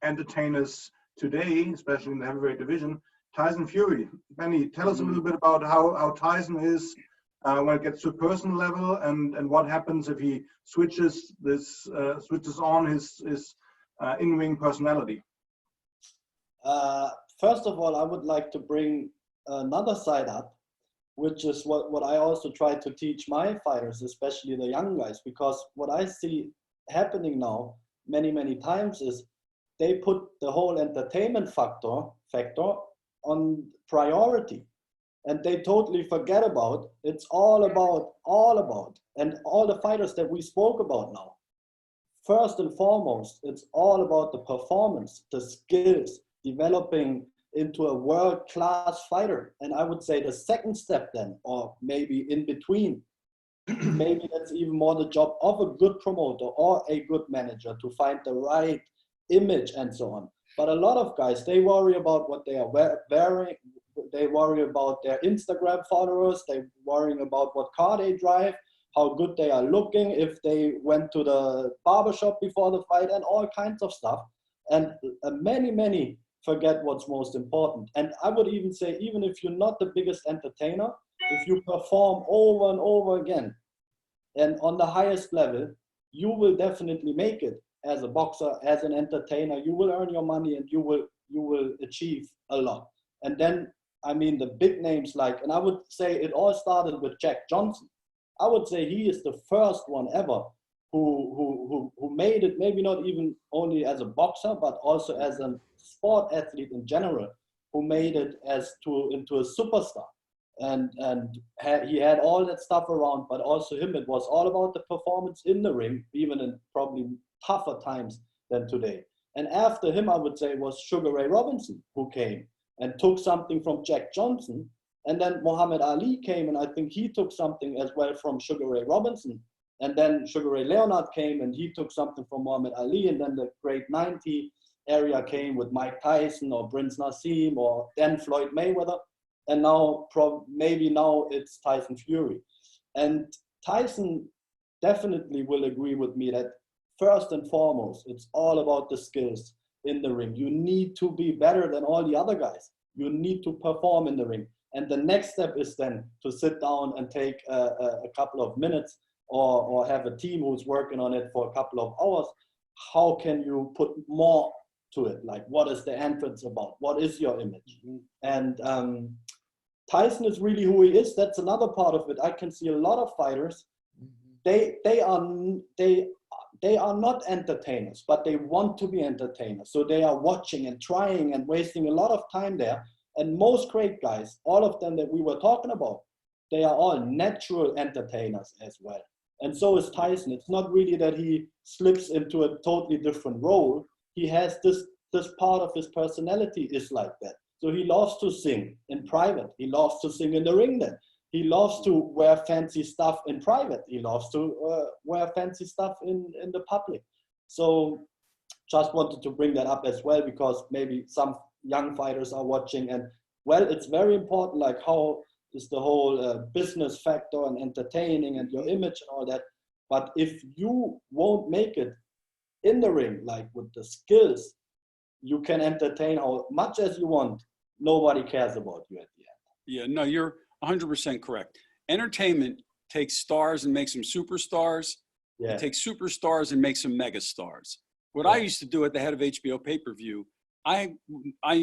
entertainers today, especially in the heavyweight division, Tyson Fury. Benny, tell us a little bit about how Tyson is when it gets to a personal level, and what happens if he switches on his in-ring personality. First of all, I would like to bring another side up, which is what I also try to teach my fighters, especially the young guys, because what I see happening now many times is they put the whole entertainment factor on priority, and they totally forget about it's all about and all the fighters that we spoke about now. First and foremost, it's all about the performance, the skills, developing into a world-class fighter. And I would say the second step then, or maybe in between, maybe that's even more the job of a good promoter or a good manager to find the right image and so on. But a lot of guys, they worry about what they are wearing. They worry about their Instagram followers. They're worrying about what car they drive, how good they are looking, if they went to the barbershop before the fight, and all kinds of stuff. And many forget what's most important. And I would even say, even if you're not the biggest entertainer, if you perform over and over again and on the highest level, you will definitely make it as a boxer, as an entertainer. You will earn your money and you will achieve a lot. And then, I mean, the big names like, and I would say it all started with Jack Johnson. I would say he is the first one ever who made it, maybe not even only as a boxer, but also as a sport athlete in general, who made it into a superstar. And he had all that stuff around, but also him, it was all about the performance in the ring, even in probably tougher times than today. And after him, I would say, was Sugar Ray Robinson, who came and took something from Jack Johnson. And then Muhammad Ali came, and I think he took something as well from Sugar Ray Robinson. And then Sugar Ray Leonard came, and he took something from Muhammad Ali. And then the great 90 area came with Mike Tyson or Prince Nassim or then Floyd Mayweather. And now, maybe now it's Tyson Fury. And Tyson definitely will agree with me that first and foremost, it's all about the skills in the ring. You need to be better than all the other guys. You need to perform in the ring. And the next step is then to sit down and take a couple of minutes or have a team who's working on it for a couple of hours. How can you put more to it? Like, what is the entrance about? What is your image? And Tyson is really who he is. That's another part of it. I can see a lot of fighters. They are not entertainers, but they want to be entertainers. So they are watching and trying and wasting a lot of time there. And most great guys, all of them that we were talking about, they are all natural entertainers as well. And so is Tyson. It's not really that he slips into a totally different role. He has this part of his personality is like that. So he loves to sing in private. He loves to sing in the ring then. He loves to wear fancy stuff in private. He loves to wear fancy stuff in the public. So just wanted to bring that up as well, because maybe some young fighters are watching, and well, it's very important, like how is the whole business factor and entertaining and your image and all that. But if you won't make it in the ring, like with the skills, you can entertain how much as you want. Nobody cares about you at the end. Yeah, no, you're 100% correct. Entertainment takes stars and makes them superstars. Yeah. It takes superstars and makes them megastars. What Yeah. I used to do at the head of HBO pay-per-view, I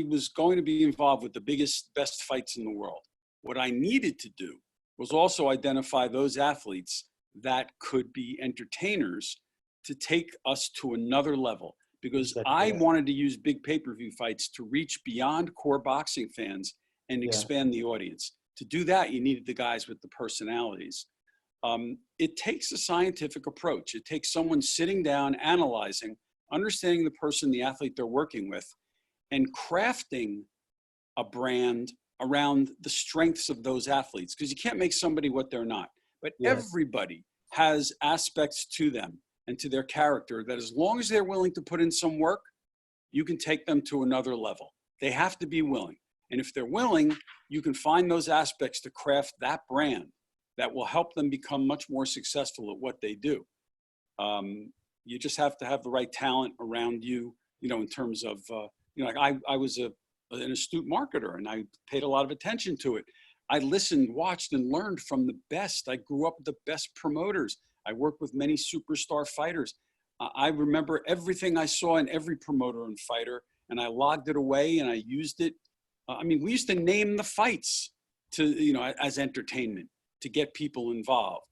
was going to be involved with the biggest, best fights in the world. What I needed to do was also identify those athletes that could be entertainers to take us to another level. Because I wanted to use big pay-per-view fights to reach beyond core boxing fans and expand the audience. To do that, you needed the guys with the personalities. It takes a scientific approach. It takes someone sitting down, analyzing, understanding the person, the athlete they're working with, and crafting a brand around the strengths of those athletes. Because you can't make somebody what they're not. But everybody has aspects to them and to their character that as long as they're willing to put in some work, you can take them to another level. They have to be willing. And if they're willing, you can find those aspects to craft that brand that will help them become much more successful at what they do. You just have to have the right talent around you, you know, in terms of, you know, like I was an astute marketer and I paid a lot of attention to it. I listened, watched, and learned from the best. I grew up with the best promoters. I worked with many superstar fighters. I remember everything I saw in every promoter and fighter, and I logged it away and I used it. I mean, we used to name the fights to, you know, as entertainment to get people involved.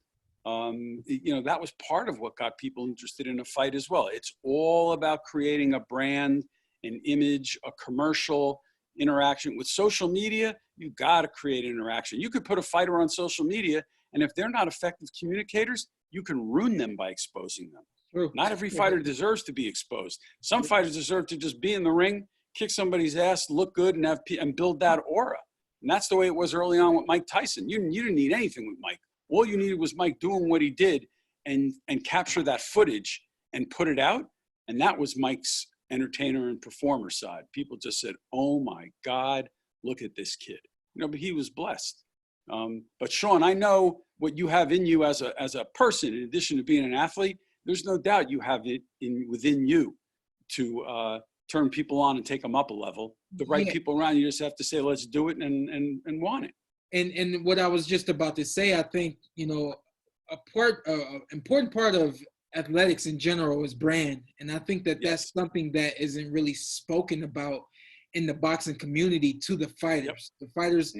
You know, that was part of what got people interested in a fight as well. It's all about creating a brand, an image, a commercial interaction. With social media, you got to create interaction. You could put a fighter on social media, and if they're not effective communicators, you can ruin them by exposing them. True. Not every fighter deserves to be exposed. Some fighters deserve to just be in the ring, kick somebody's ass, look good, and build that aura. And that's the way it was early on with Mike Tyson. You didn't need anything with Mike. All you needed was Mike doing what he did and capture that footage and put it out. And that was Mike's entertainer and performer side. People just said, oh my God, look at this kid. But he was blessed. But Shawn, I know what you have in you as a person, in addition to being an athlete. There's no doubt you have it within you to turn people on and take them up a level. The right people around you just have to say, let's do it and want it. And what I was just about to say, I think, important part of athletics in general is brand. And I think that that's something that isn't really spoken about in the boxing community to the fighters. The fighters,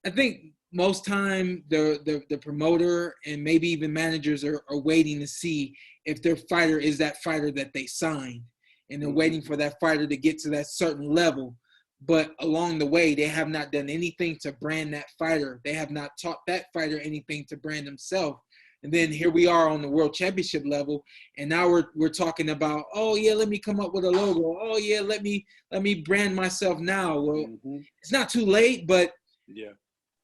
I think most time the promoter and maybe even managers are waiting to see if their fighter is that fighter that they signed. And they're waiting for that fighter to get to that certain level. But along the way, they have not done anything to brand that fighter. They have not taught that fighter anything to brand themselves. And then here we are on the world championship level. And now we're talking about, oh yeah, let me come up with a logo. Oh yeah, let me brand myself now. Well, it's not too late, but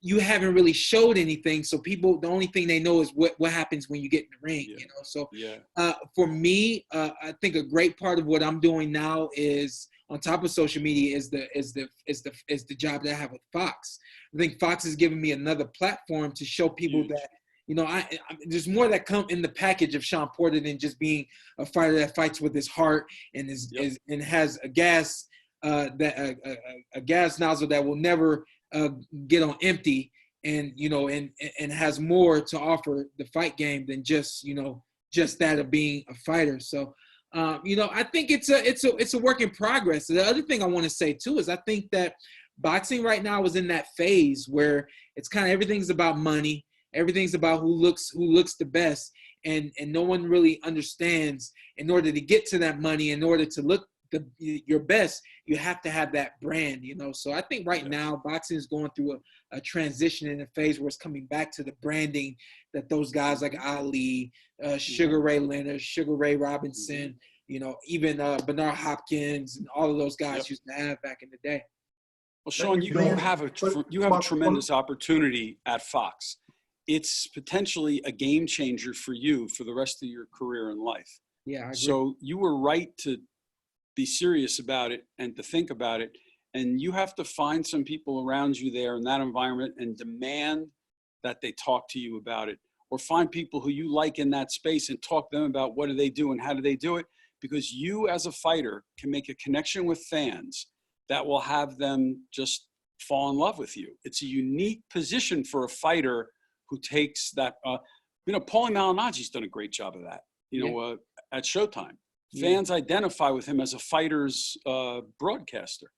you haven't really showed anything. So people, the only thing they know is what happens when you get in the ring, So for me, I think a great part of what I'm doing now is, on top of social media, is the job that I have with Fox. I think Fox has given me another platform to show people that, there's more that come in the package of Shawn Porter than just being a fighter that fights with his heart and and has a gas gas nozzle that will never get on empty, and and has more to offer the fight game than just that of being a fighter. So I think it's a work in progress. The other thing I want to say too is I think that boxing right now is in that phase where it's kind of everything's about money. Everything's about who looks the best, and no one really understands, in order to get to that money, in order to look your best, you have to have that brand, So I think right now boxing is going through a transition in a phase where it's coming back to the branding that those guys like Ali, Sugar Ray Leonard, Sugar Ray Robinson, even Bernard Hopkins and all of those guys used to have back in the day. Well, Shawn, you have a tremendous opportunity at Fox. It's potentially a game changer for you for the rest of your career in life. Yeah, I agree. So you were right to be serious about it and to think about it. And you have to find some people around you there in that environment and demand that they talk to you about it, or find people who you like in that space and talk to them about what do they do and how do they do it. Because you as a fighter can make a connection with fans that will have them just fall in love with you. It's a unique position for a fighter who takes that, Paulie Malignaggi's done a great job of that, at Showtime. Fans identify with him as a fighter's broadcaster.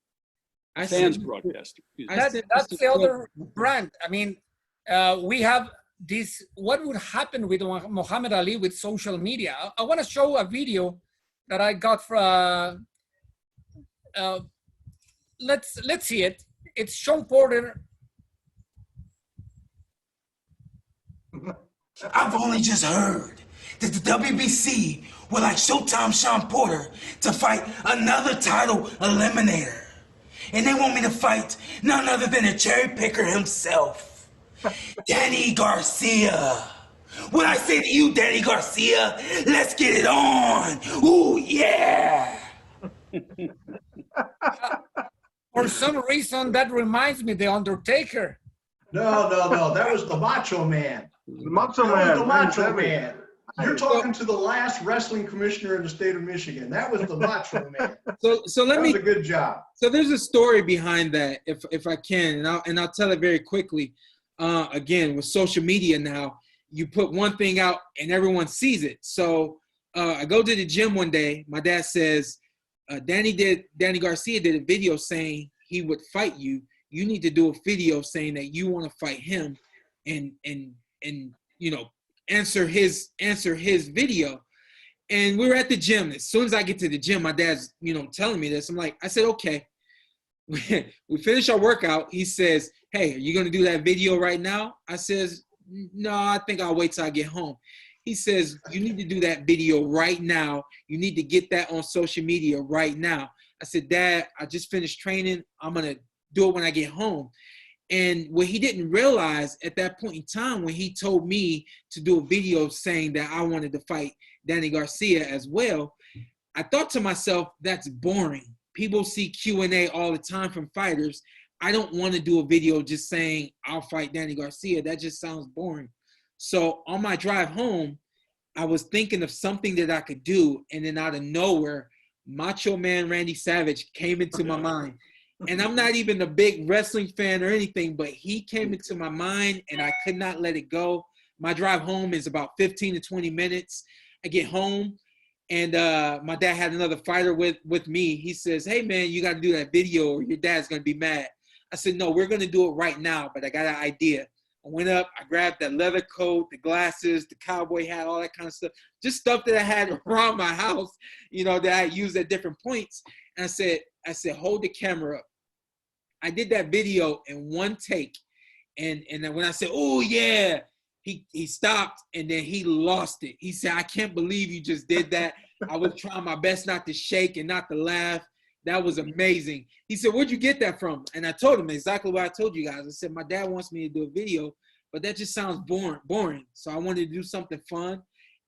Broadcaster. That's the other brand. I mean, we have this, what would happen with Muhammad Ali with social media? I want to show a video that I got from, let's see it. It's Shawn Porter. I've only just heard that the WBC would like Showtime Shawn Porter to fight another title eliminator. And they want me to fight none other than a cherry picker himself, Danny Garcia. When I say to you, Danny Garcia, let's get it on. Ooh, yeah. For some reason, that reminds me of The Undertaker. No, that was the Macho Man. The Macho That was Man. the Macho Man. You're talking to the last wrestling commissioner in the state of Michigan. That was the Macho Man. So let That me. was a good job. So there's a story behind that, if I can, and I'll tell it very quickly. Again, with social media now, you put one thing out and everyone sees it. So I go to the gym one day. My dad says, Danny Garcia did a video saying he would fight you. You need to do a video saying that you want to fight him, and answer his video. And we were at the gym. As soon as I get to the gym, my dad's telling me this. I said, okay. We finish our workout. He says, hey, are you going to do that video right now? I says, no, I think I'll wait till I get home. He says, you need to do that video right now. You need to get that on social media right now. I said, Dad, I just finished training. I'm going to do it when I get home. And what he didn't realize at that point in time, when he told me to do a video saying that I wanted to fight Danny Garcia as well, I thought to myself, that's boring. People see Q&A all the time from fighters. I don't want to do a video just saying I'll fight Danny Garcia. That just sounds boring. So on my drive home, I was thinking of something that I could do. And then out of nowhere, Macho Man Randy Savage came into my mind. And I'm not even a big wrestling fan or anything, but he came into my mind and I could not let it go. My drive home is about 15 to 20 minutes. I get home and my dad had another fighter with me. He says, hey man, you got to do that video or your dad's going to be mad. I said, no, we're going to do it right now, but I got an idea. I went up, I grabbed that leather coat, the glasses, the cowboy hat, all that kind of stuff, just stuff that I had around my house, you know, that I used at different points. And I said, hold the camera up. I did that video in one take. And then when I said, oh yeah, he stopped and then he lost it. He said, I can't believe you just did that. I was trying my best not to shake and not to laugh. That was amazing. He said, where'd you get that from? And I told him exactly what I told you guys. I said, my dad wants me to do a video, but that just sounds boring. So I wanted to do something fun.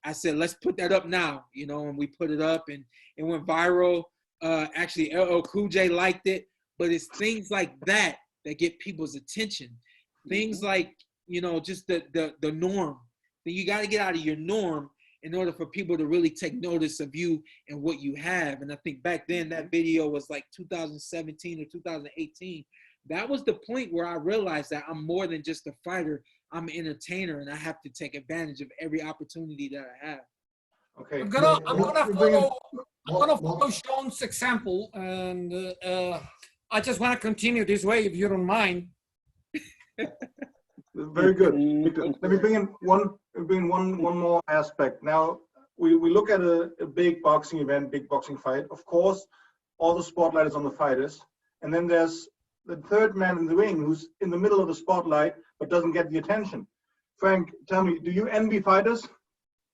I said, let's put that up now, you know, and we put it up and it went viral. Actually, LL Cool J liked it. But it's things like that that get people's attention. Things like, you know, just the norm. Then you got to get out of your norm in order for people to really take notice of you and what you have. And I think back then that video was like 2017 or 2018. That was the point where I realized that I'm more than just a fighter. I'm an entertainer and I have to take advantage of every opportunity that I have. Okay. I'm gonna follow Shawn's example, and I just want to continue this way, if you don't mind. Very good. Let me bring in one more aspect. Now, we look at a big boxing event, big boxing fight. Of course, all the spotlight is on the fighters. And then there's the third man in the ring who's in the middle of the spotlight but doesn't get the attention. Frank, tell me, do you envy fighters?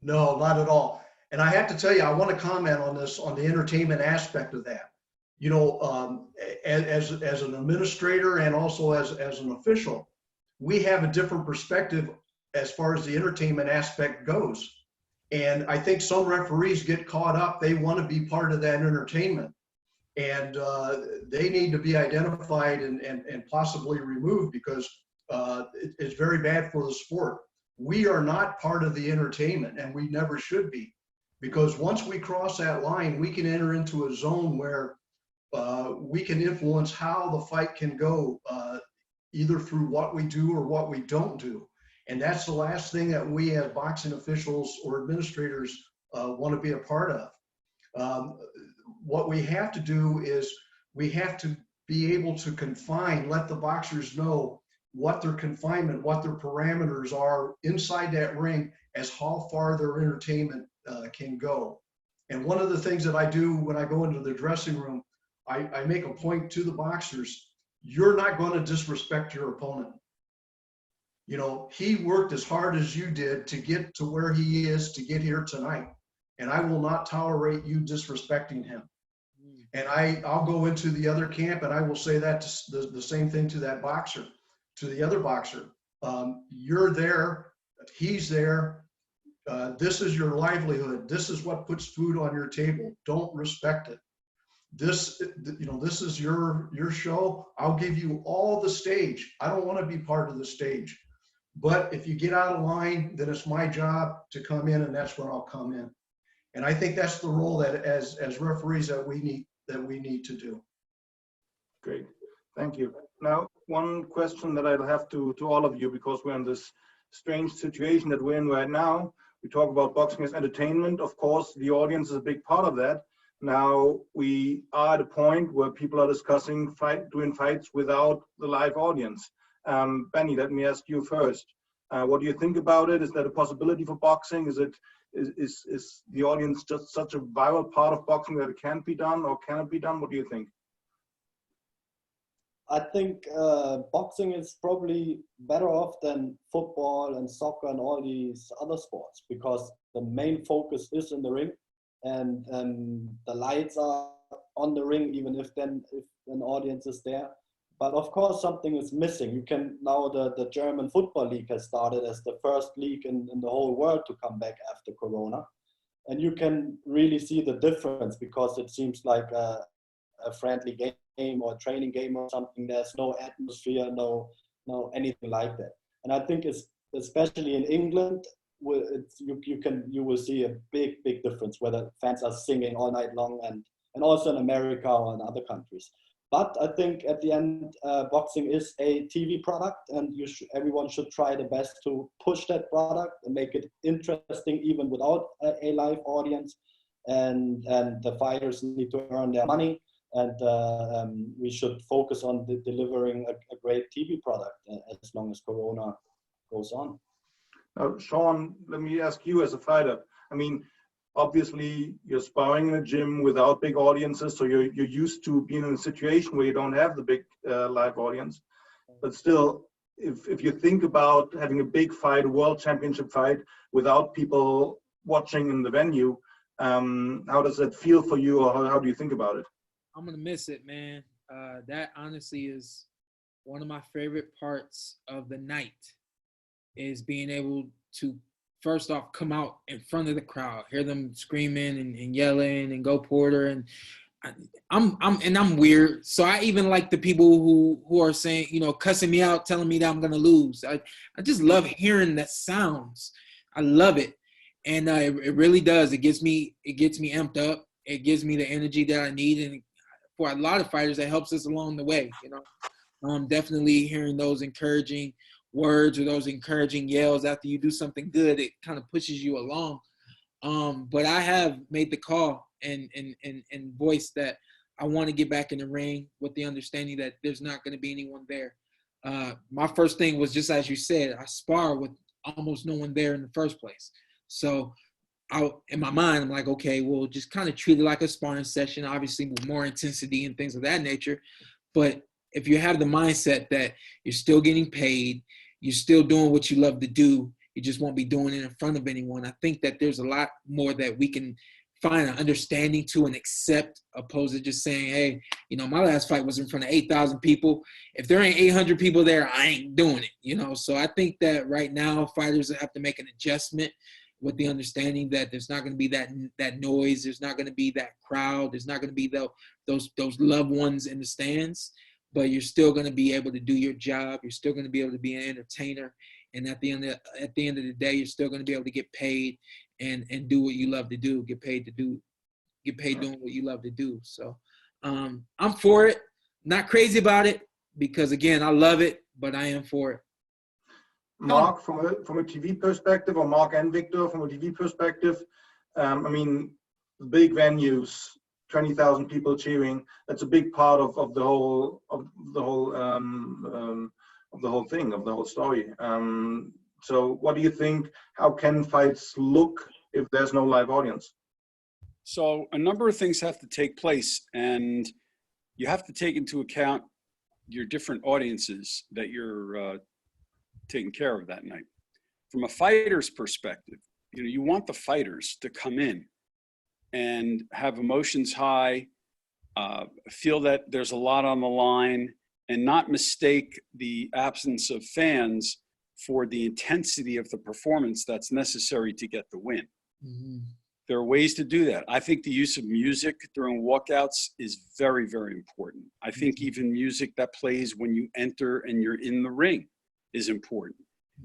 No, not at all. And I have to tell you, I want to comment on this, on the entertainment aspect of that. You know, as an administrator and also as an official, we have a different perspective as far as the entertainment aspect goes. And I think some referees get caught up. They want to be part of that entertainment. And they need to be identified and possibly removed because it's very bad for the sport. We are not part of the entertainment and we never should be. Because once we cross that line, we can enter into a zone where we can influence how the fight can go, either through what we do or what we don't do. And that's the last thing that we as boxing officials or administrators want to be a part of. What we have to do is we have to be able to confine, let the boxers know what their confinement, what their parameters are inside that ring as how far their entertainment can go. And one of the things that I do when I go into the dressing room, I make a point to the boxers, you're not going to disrespect your opponent. You know, he worked as hard as you did to get to where he is to get here tonight. And I will not tolerate you disrespecting him. And I'll go into the other camp and I will say that the same thing to that boxer, to the other boxer. You're there, he's there. This is your livelihood. This is what puts food on your table. Don't respect it. This, you know, this is your show. I'll give you all the stage. I don't want to be part of the stage. But if you get out of line, then it's my job to come in, and that's when I'll come in. And I think that's the role that as referees that we need to do. Great, thank you. Now, one question that I'll have to all of you, because we're in this strange situation that we're in right now. We talk about boxing as entertainment. Of course, the audience is a big part of that. Now we are at a point where people are discussing doing fights without the live audience. Benny, let me ask you first. What do you think about it? Is that a possibility for boxing? Is the audience just such a vital part of boxing that it can't be done or cannot be done? What do you think? I think boxing is probably better off than football and soccer and all these other sports, because the main focus is in the ring, and the lights are on the ring, even if an audience is there. But of course, something is missing. You can now, the German Football League has started as the first league in the whole world to come back after Corona. And you can really see the difference, because it seems like a friendly game or a training game or something. There's no atmosphere, no anything like that. And I think it's, especially in England, you will see a big difference, whether fans are singing all night long, and also in America or in other countries. But I think at the end, boxing is a TV product, and everyone should try the best to push that product and make it interesting even without a live audience. And the fighters need to earn their money, and we should focus on delivering a great TV product as long as Corona goes on. Shawn, let me ask you as a fighter. I mean, obviously you're sparring in a gym without big audiences, so you're used to being in a situation where you don't have the big live audience. But still, if you think about having a big fight, a world championship fight, without people watching in the venue, how does that feel for you, or how do you think about it? I'm gonna miss it, man. That honestly is one of my favorite parts of the night, is being able to, first off, come out in front of the crowd, hear them screaming and yelling and go Porter. And I'm weird, so I even like the people who are saying, cussing me out, telling me that I'm gonna lose. I just love hearing that sounds. I love it, and it really does. It gets me amped up. It gives me the energy that I need, and for a lot of fighters, that helps us along the way. Definitely hearing those encouraging words or those encouraging yells after you do something good, it kind of pushes you along. But I have made the call and voiced that I want to get back in the ring, with the understanding that there's not going to be anyone there. My first thing was, just as you said, I spar with almost no one there in the first place. So in my mind, I'm like, okay, we'll just kind of treat it like a sparring session, obviously with more intensity and things of that nature. But if you have the mindset that you're still getting paid, you're still doing what you love to do, you just won't be doing it in front of anyone, I think that there's a lot more that we can find an understanding to and accept, opposed to just saying, hey, my last fight was in front of 8,000 people. If there ain't 800 people there, I ain't doing it, So I think that right now fighters have to make an adjustment, with the understanding that there's not going to be that noise, there's not going to be that crowd, there's not going to be those loved ones in the stands, but you're still going to be able to do your job. You're still going to be able to be an entertainer, and at the end of the day, you're still going to be able to get paid and do what you love to do. Get paid doing what you love to do. So I'm for it. Not crazy about it, because again, I love it, but I am for it. Mark, from a TV perspective, or Mark and Victor from a TV perspective, I mean, big venues, 20,000 people cheering, that's a big part of the whole thing, of the whole story. So what do you think? How can fights look if there's no live audience? So a number of things have to take place, and you have to take into account your different audiences that you're taking care of that night. From a fighter's perspective, you want the fighters to come in and have emotions high, feel that there's a lot on the line, and not mistake the absence of fans for the intensity of the performance that's necessary to get the win. Mm-hmm. There are ways to do that. I think the use of music during walkouts is very, very important. I think even music that plays when you enter and you're in the ring is important.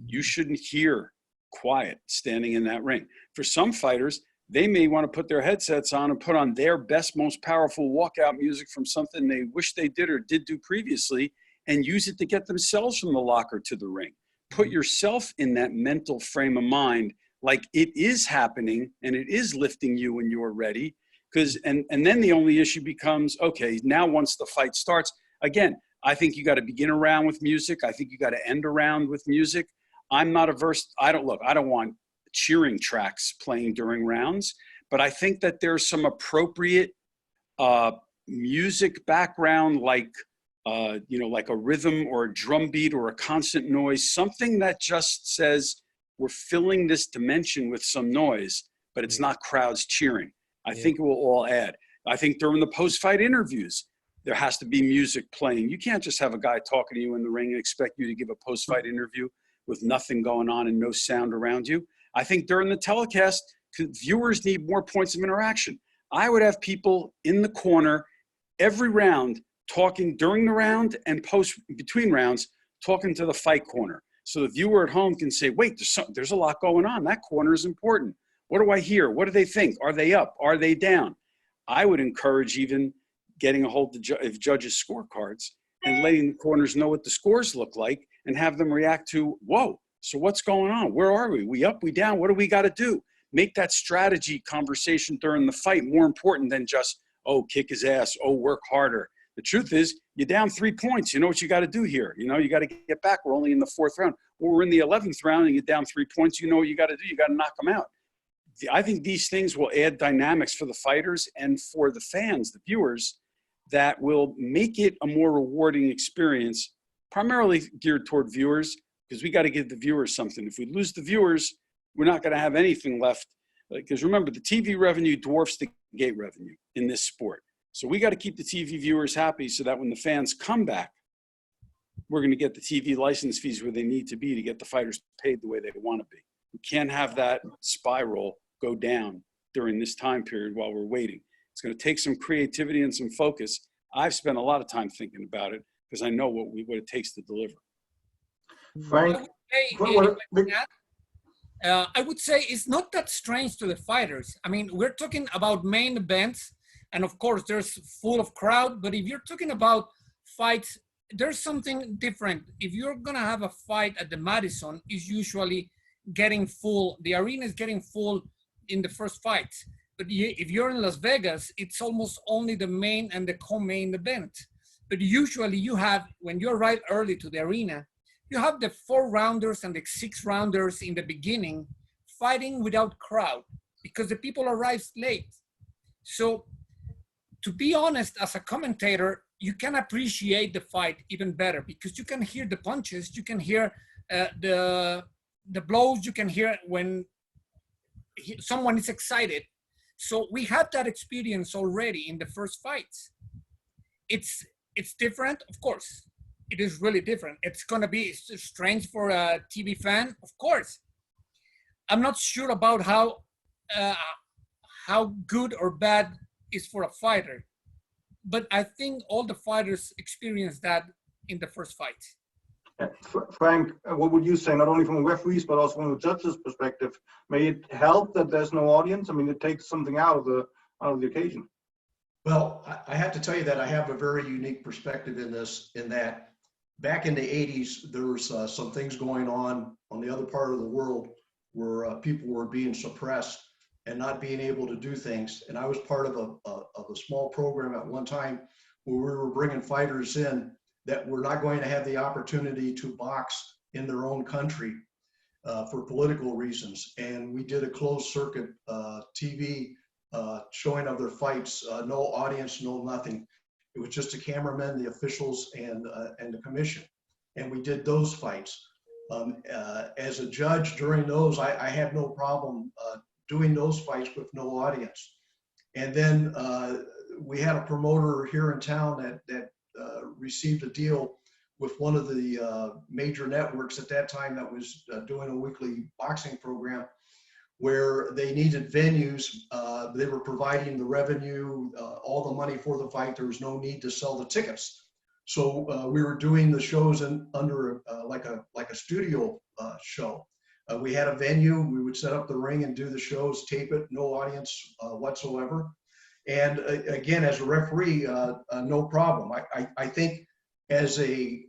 You shouldn't hear quiet standing in that ring. For some fighters, they may want to put their headsets on and put on their best, most powerful walkout music from something they wish they did or did do previously, and use it to get themselves from the locker to the ring. Put yourself in that mental frame of mind, like it is happening and it is lifting you when you're ready. And then the only issue becomes, okay, now once the fight starts, again, I think you got to begin a round with music. I think you got to end a round with music. I'm not averse. I don't want cheering tracks playing during rounds, but I think that there's some appropriate music background, like a rhythm or a drum beat or a constant noise, something that just says we're filling this dimension with some noise, but it's not crowds cheering. I think it will all add. I think during the post-fight interviews, There has to be music playing. You can't just have a guy talking to you in the ring and expect you to give a post-fight interview with nothing going on and no sound around you. I think during the telecast, viewers need more points of interaction. I would have people in the corner every round talking during the round and between rounds, talking to the fight corner. So the viewer at home can say, wait, there's a lot going on. That corner is important. What do I hear? What do they think? Are they up? Are they down? I would encourage even getting a hold of judges' scorecards and letting the corners know what the scores look like and have them react to, whoa, so what's going on? Where are we? We up, we down? What do we got to do? Make that strategy conversation during the fight more important than just, oh, kick his ass, oh, work harder. The truth is, you're down 3 points. You know what you got to do here. You know, you got to get back. We're only in the 4th round. Or we're in the 11th round and you're down 3 points. You know what you got to do. You got to knock them out. I think these things will add dynamics for the fighters and for the fans, the viewers, that will make it a more rewarding experience, primarily geared toward viewers, because we got to give the viewers something. If we lose the viewers, we're not going to have anything left. Because remember, the TV revenue dwarfs the gate revenue in this sport. So we got to keep the TV viewers happy so that when the fans come back, we're going to get the TV license fees where they need to be to get the fighters paid the way they want to be. We can't have that spiral go down during this time period while we're waiting. It's going to take some creativity and some focus. I've spent a lot of time thinking about it because I know what it takes to deliver. Frank, I would say it's not that strange to the fighters. I mean, we're talking about main events, and of course, there's full of crowd. But if you're talking about fights, there's something different. If you're gonna have a fight at the Madison, it's usually getting full. The arena is getting full in the first fights. But if you're in Las Vegas, it's almost only the main and the co-main event. But usually you have, when you arrive early to the arena, you have the 4-rounders and the 6-rounders in the beginning fighting without crowd because the people arrive late. So to be honest, as a commentator, you can appreciate the fight even better because you can hear the punches, you can hear the blows, you can hear when someone is excited. So we had that experience already in the first fights. It's different, of course. It is really different. It's gonna be strange for a TV fan, of course. I'm not sure about how good or bad is for a fighter, but I think all the fighters experience that in the first fight. Frank, what would you say, not only from a referee's, but also from a judge's perspective? May it help that there's no audience? I mean, it takes something out of the occasion. Well, I have to tell you that I have a very unique perspective in this, in that back in the 80s, there was some things going on the other part of the world where people were being suppressed and not being able to do things. And I was part of a small program at one time where we were bringing fighters in that were not going to have the opportunity to box in their own country for political reasons. And we did a closed circuit TV showing of their fights, no audience, no nothing. It was just the cameramen, the officials, and the commission. And we did those fights. As a judge during those, I had no problem doing those fights with no audience. And then we had a promoter here in town that received a deal with one of the major networks at that time that was doing a weekly boxing program where they needed venues. They were providing the revenue, all the money for the fight. There was no need to sell the tickets. So we were doing the shows under like a studio show. We had a venue, we would set up the ring and do the shows, tape it, no audience whatsoever. And again, as a referee, no problem. I think as a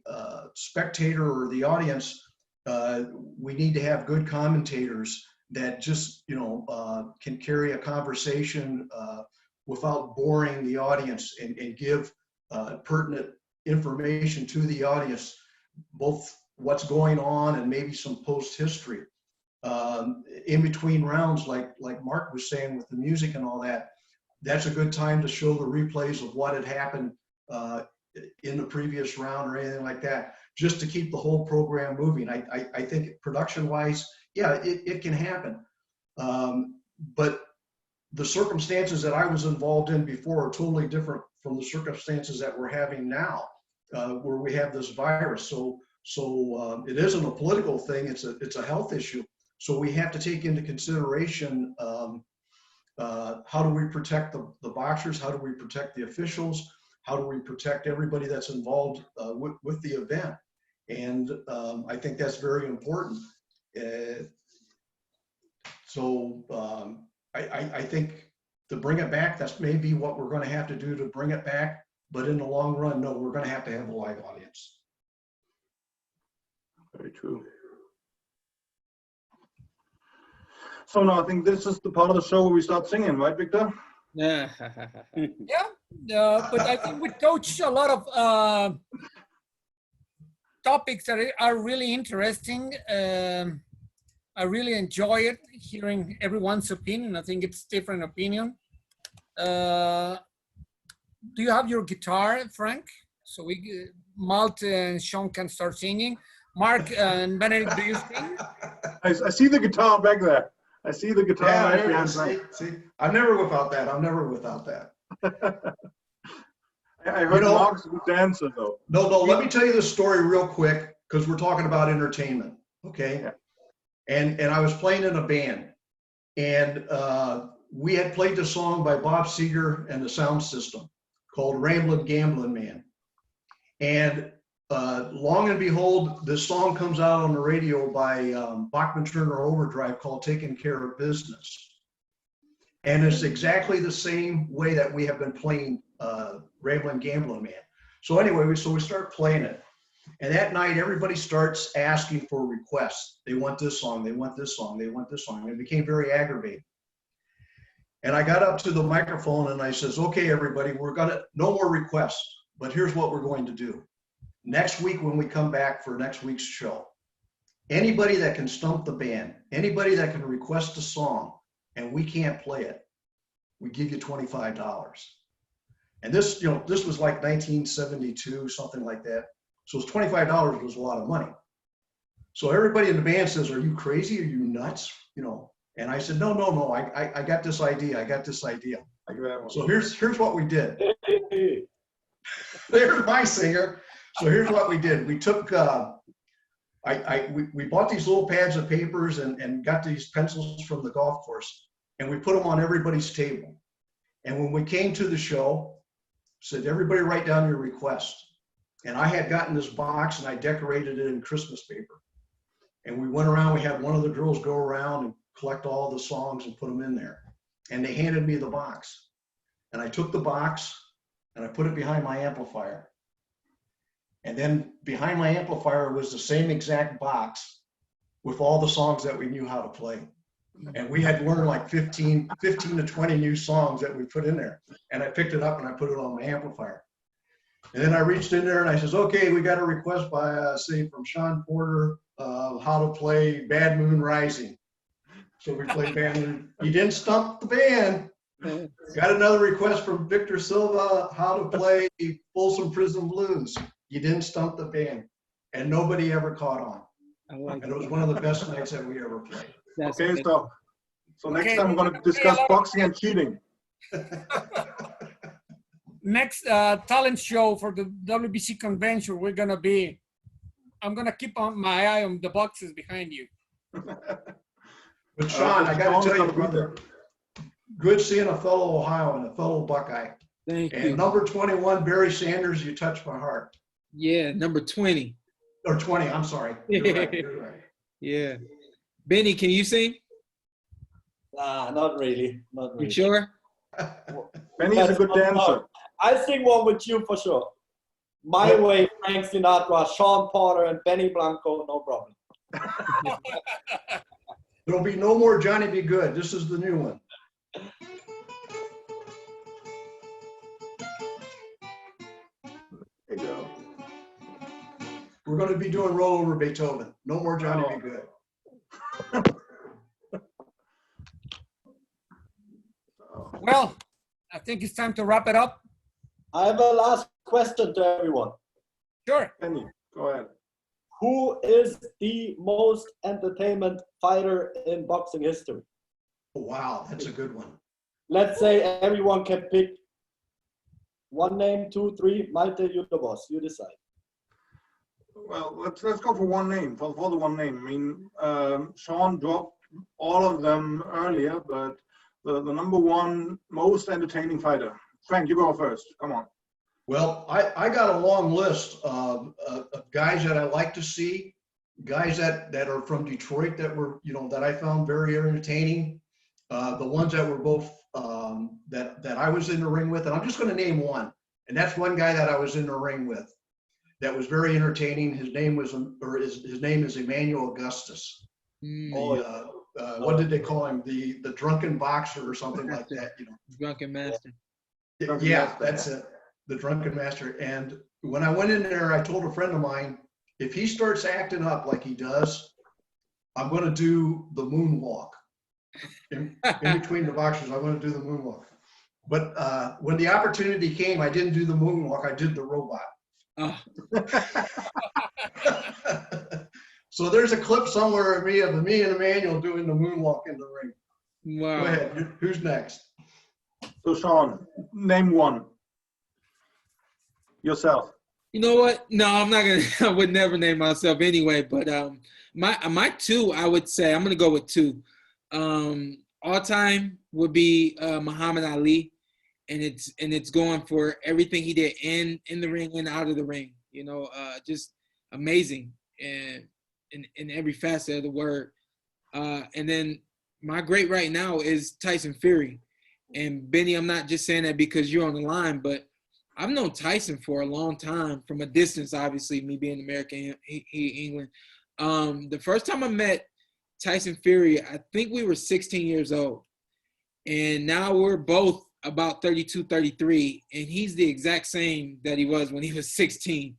spectator or the audience, we need to have good commentators that just, can carry a conversation without boring the audience and give pertinent information to the audience, both what's going on and maybe some post history. In between rounds, like Mark was saying with the music and all that, that's a good time to show the replays of what had happened in the previous round or anything like that, just to keep the whole program moving. I think production wise, yeah, it can happen. But the circumstances that I was involved in before are totally different from the circumstances that we're having now, where we have this virus. So it isn't a political thing, it's a health issue. So we have to take into consideration how do we protect the boxers? How do we protect the officials? How do we protect everybody that's involved with the event? And I think that's very important. I think to bring it back, that's maybe what we're going to have to do to bring it back. But in the long run, no, we're going to have a live audience. Very true. So now I think this is the part of the show where we start singing, right, Victor? Yeah, but I think we touched a lot of topics that are really interesting. I really enjoy it, hearing everyone's opinion. I think it's different opinion. Do you have your guitar, Frank? So Malte and Shawn can start singing. Mark and Benedikt, do you sing? I see the guitar back there. I see the guitar. Yeah, behind see, I'm never without that. I'm never without that. I heard Mark's a good dancer, though. No, let me tell you this story real quick, because we're talking about entertainment, okay? Yeah. And I was playing in a band, and we had played the song by Bob Seger and the Sound System called Ramblin' Gamblin' Man. And long and behold, this song comes out on the radio by Bachman Turner Overdrive called Taking Care of Business. And it's exactly the same way that we have been playing Ramblin' Gamblin' Man. So anyway, we start playing it. And that night, everybody starts asking for requests. They want this song, they want this song, they want this song. And it became very aggravating. And I got up to the microphone and I says, okay, everybody, no more requests, but here's what we're going to do. Next week, when we come back for next week's show, anybody that can stump the band, anybody that can request a song and we can't play it, we give you $25. And this was like 1972, something like that. So it's $25 was a lot of money. So everybody in the band says, are you crazy? Are you nuts? And I said, no, I got this idea. I got this idea. So here's what we did. There's my singer. So here's what we did. We took, we bought these little pads of papers and got these pencils from the golf course, and we put them on everybody's table. And when we came to the show, said, everybody write down your request. And I had gotten this box and I decorated it in Christmas paper. And we went around, we had one of the girls go around and collect all the songs and put them in there. And they handed me the box. And I took the box and I put it behind my amplifier. And then behind my amplifier was the same exact box with all the songs that we knew how to play. And we had learned like 15 to 20 new songs that we put in there. And I picked it up and I put it on my amplifier. And then I reached in there and I says, okay, we got a request by, say, from Shawn Porter, how to play Bad Moon Rising. So we played Bad Moon. He didn't stump the band. Got another request from Victor Silva, how to play Folsom Prison Blues. You didn't stump the band. And nobody ever caught on. And it was one of the best nights that we ever played. Okay, so next time we're going to discuss boxing and cheating. Next talent show for the WBC convention, I'm going to keep my eye on the boxes behind you. But Shawn, I got to tell you, brother, good seeing a fellow Ohioan, a fellow Buckeye. Thank you. And number 21, Barry Sanders, you touched my heart. Yeah, number 20. Or 20, I'm sorry. You're right. Yeah. Benny, can you sing? Nah, not really. You sure? Benny's a good dancer. I sing one with you for sure. My Way, Frank Sinatra, Shawn Porter, and Benny Blanco, no problem. There'll be no more Johnny Be Good. This is the new one. There you go. We're going to be doing Roll Over Beethoven. No more Johnny Be Good. Well, I think it's time to wrap it up. I have a last question to everyone. Sure. Benny, go ahead. Who is the most entertainment fighter in boxing history? Oh, wow, that's a good one. let's say everyone can pick one name, 2, 3. Malte, you're the boss. You decide. Well, let's go for one name, for the one name. I mean, Shawn dropped all of them earlier, but the number one most entertaining fighter. Frank, you go first. Come on. Well, I got a long list of guys that I like to see, guys that are from Detroit that were, that I found very entertaining. The ones that were both that I was in the ring with, and I'm just going to name one, and that's one guy that I was in the ring with that was very entertaining. His name was, his name is Emmanuel Augustus. What did they call him? The drunken boxer or something like that. Drunken master. Yeah, that's it. The drunken master. And when I went in there, I told a friend of mine, if he starts acting up like he does, I'm going to do the moonwalk. In between the boxers, I'm going to do the moonwalk. But when the opportunity came, I didn't do the moonwalk. I did the robot. Oh. So there's a clip somewhere of me and Emmanuel doing the moonwalk in the ring. Wow. Go ahead. Who's next? So Shawn, name one. Yourself. You know what? No, I'm not gonna. I would never name myself anyway. But my two, I would say I'm gonna go with two. All time would be Muhammad Ali, and it's going for everything he did in the ring and out of the ring. Just amazing and in every facet of the word. And then my great right now is Tyson Fury. And Benny, I'm not just saying that because you're on the line, but I've known Tyson for a long time from a distance, obviously, me being American, he England. The first time I met Tyson Fury, I think we were 16 years old. And now we're both about 32, 33, and he's the exact same that he was when he was 16.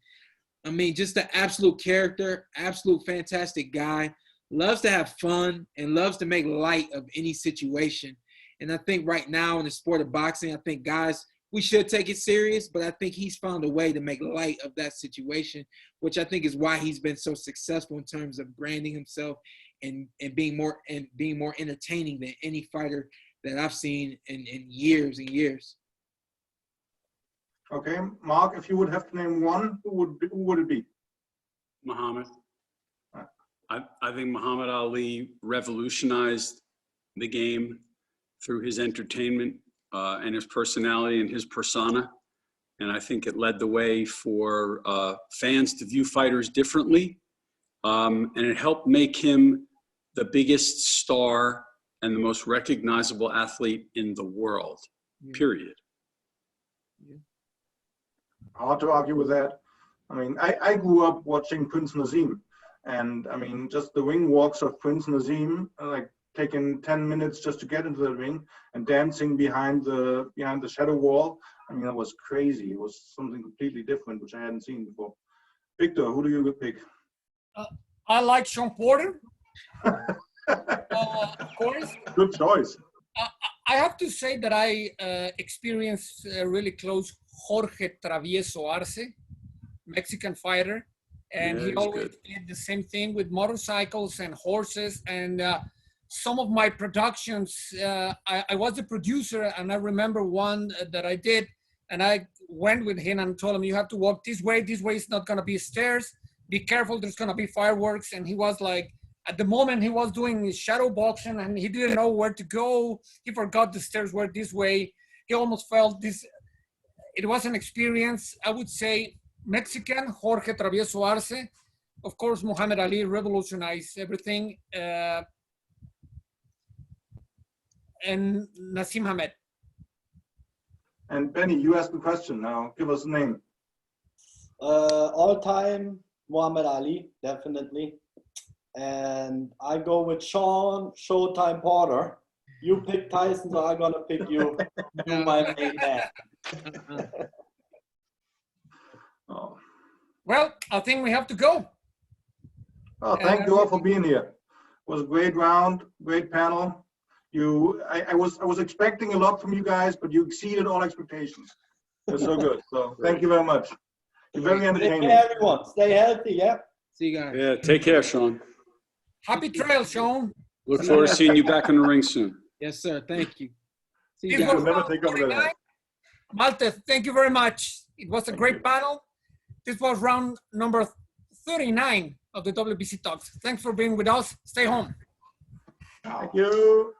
I mean, just an absolute character, absolute fantastic guy, loves to have fun and loves to make light of any situation. And I think right now in the sport of boxing, I think guys, we should take it serious, but I think he's found a way to make light of that situation, which I think is why he's been so successful in terms of branding himself and being more entertaining than any fighter that I've seen in years and years. Okay, Mark, if you would have to name one, who would it be? Muhammad. I think Muhammad Ali revolutionized the game through his entertainment and his personality and his persona. And I think it led the way for fans to view fighters differently. And it helped make him the biggest star and the most recognizable athlete in the world, period. Hard to argue with that. I mean, I grew up watching Prince Naseem. And I mean, just the ring walks of Prince Naseem, like taking 10 minutes just to get into the ring and dancing behind the shadow wall. I mean, that was crazy. It was something completely different, which I hadn't seen before. Victor, who do you pick? I like Shawn Porter. Of course. Good choice. I have to say that I experienced really close Jorge Travieso Arce, Mexican fighter. And he always did the same thing with motorcycles and horses. And some of my productions, I was the producer, and I remember one that I did, and I went with him and told him, you have to walk this way is not going to be stairs. Be careful, there's going to be fireworks. And he was like, at the moment he was doing his shadow boxing and he didn't know where to go. He forgot the stairs were this way. He almost felt this. It was an experience, I would say, Mexican, Jorge Travieso Arce. Of course, Muhammad Ali revolutionized everything. And Naseem Hamed. And Benny, you asked the question. Now give us a name. All time, Muhammad Ali, definitely. And I go with Showtime Porter. You pick Tyson, so I'm gonna pick you. You my main man. Oh. Well, I think we have to go. Oh, thank you all for being here. It was a great round, great panel. I was expecting a lot from you guys, but you exceeded all expectations. You're so good. So thank you very much. You're very entertaining. Take care, everyone. Stay healthy, yeah? See you guys. Yeah, take care, Shawn. Happy trail, Shawn. Look forward to seeing you back in the ring soon. Yes, sir. Thank you. See you This guys. was Never round take over the 49. net. Malte, thank you very much. It was a great battle. This was round number 39 of the WBC Talks. Thanks for being with us. Stay home. Thank you.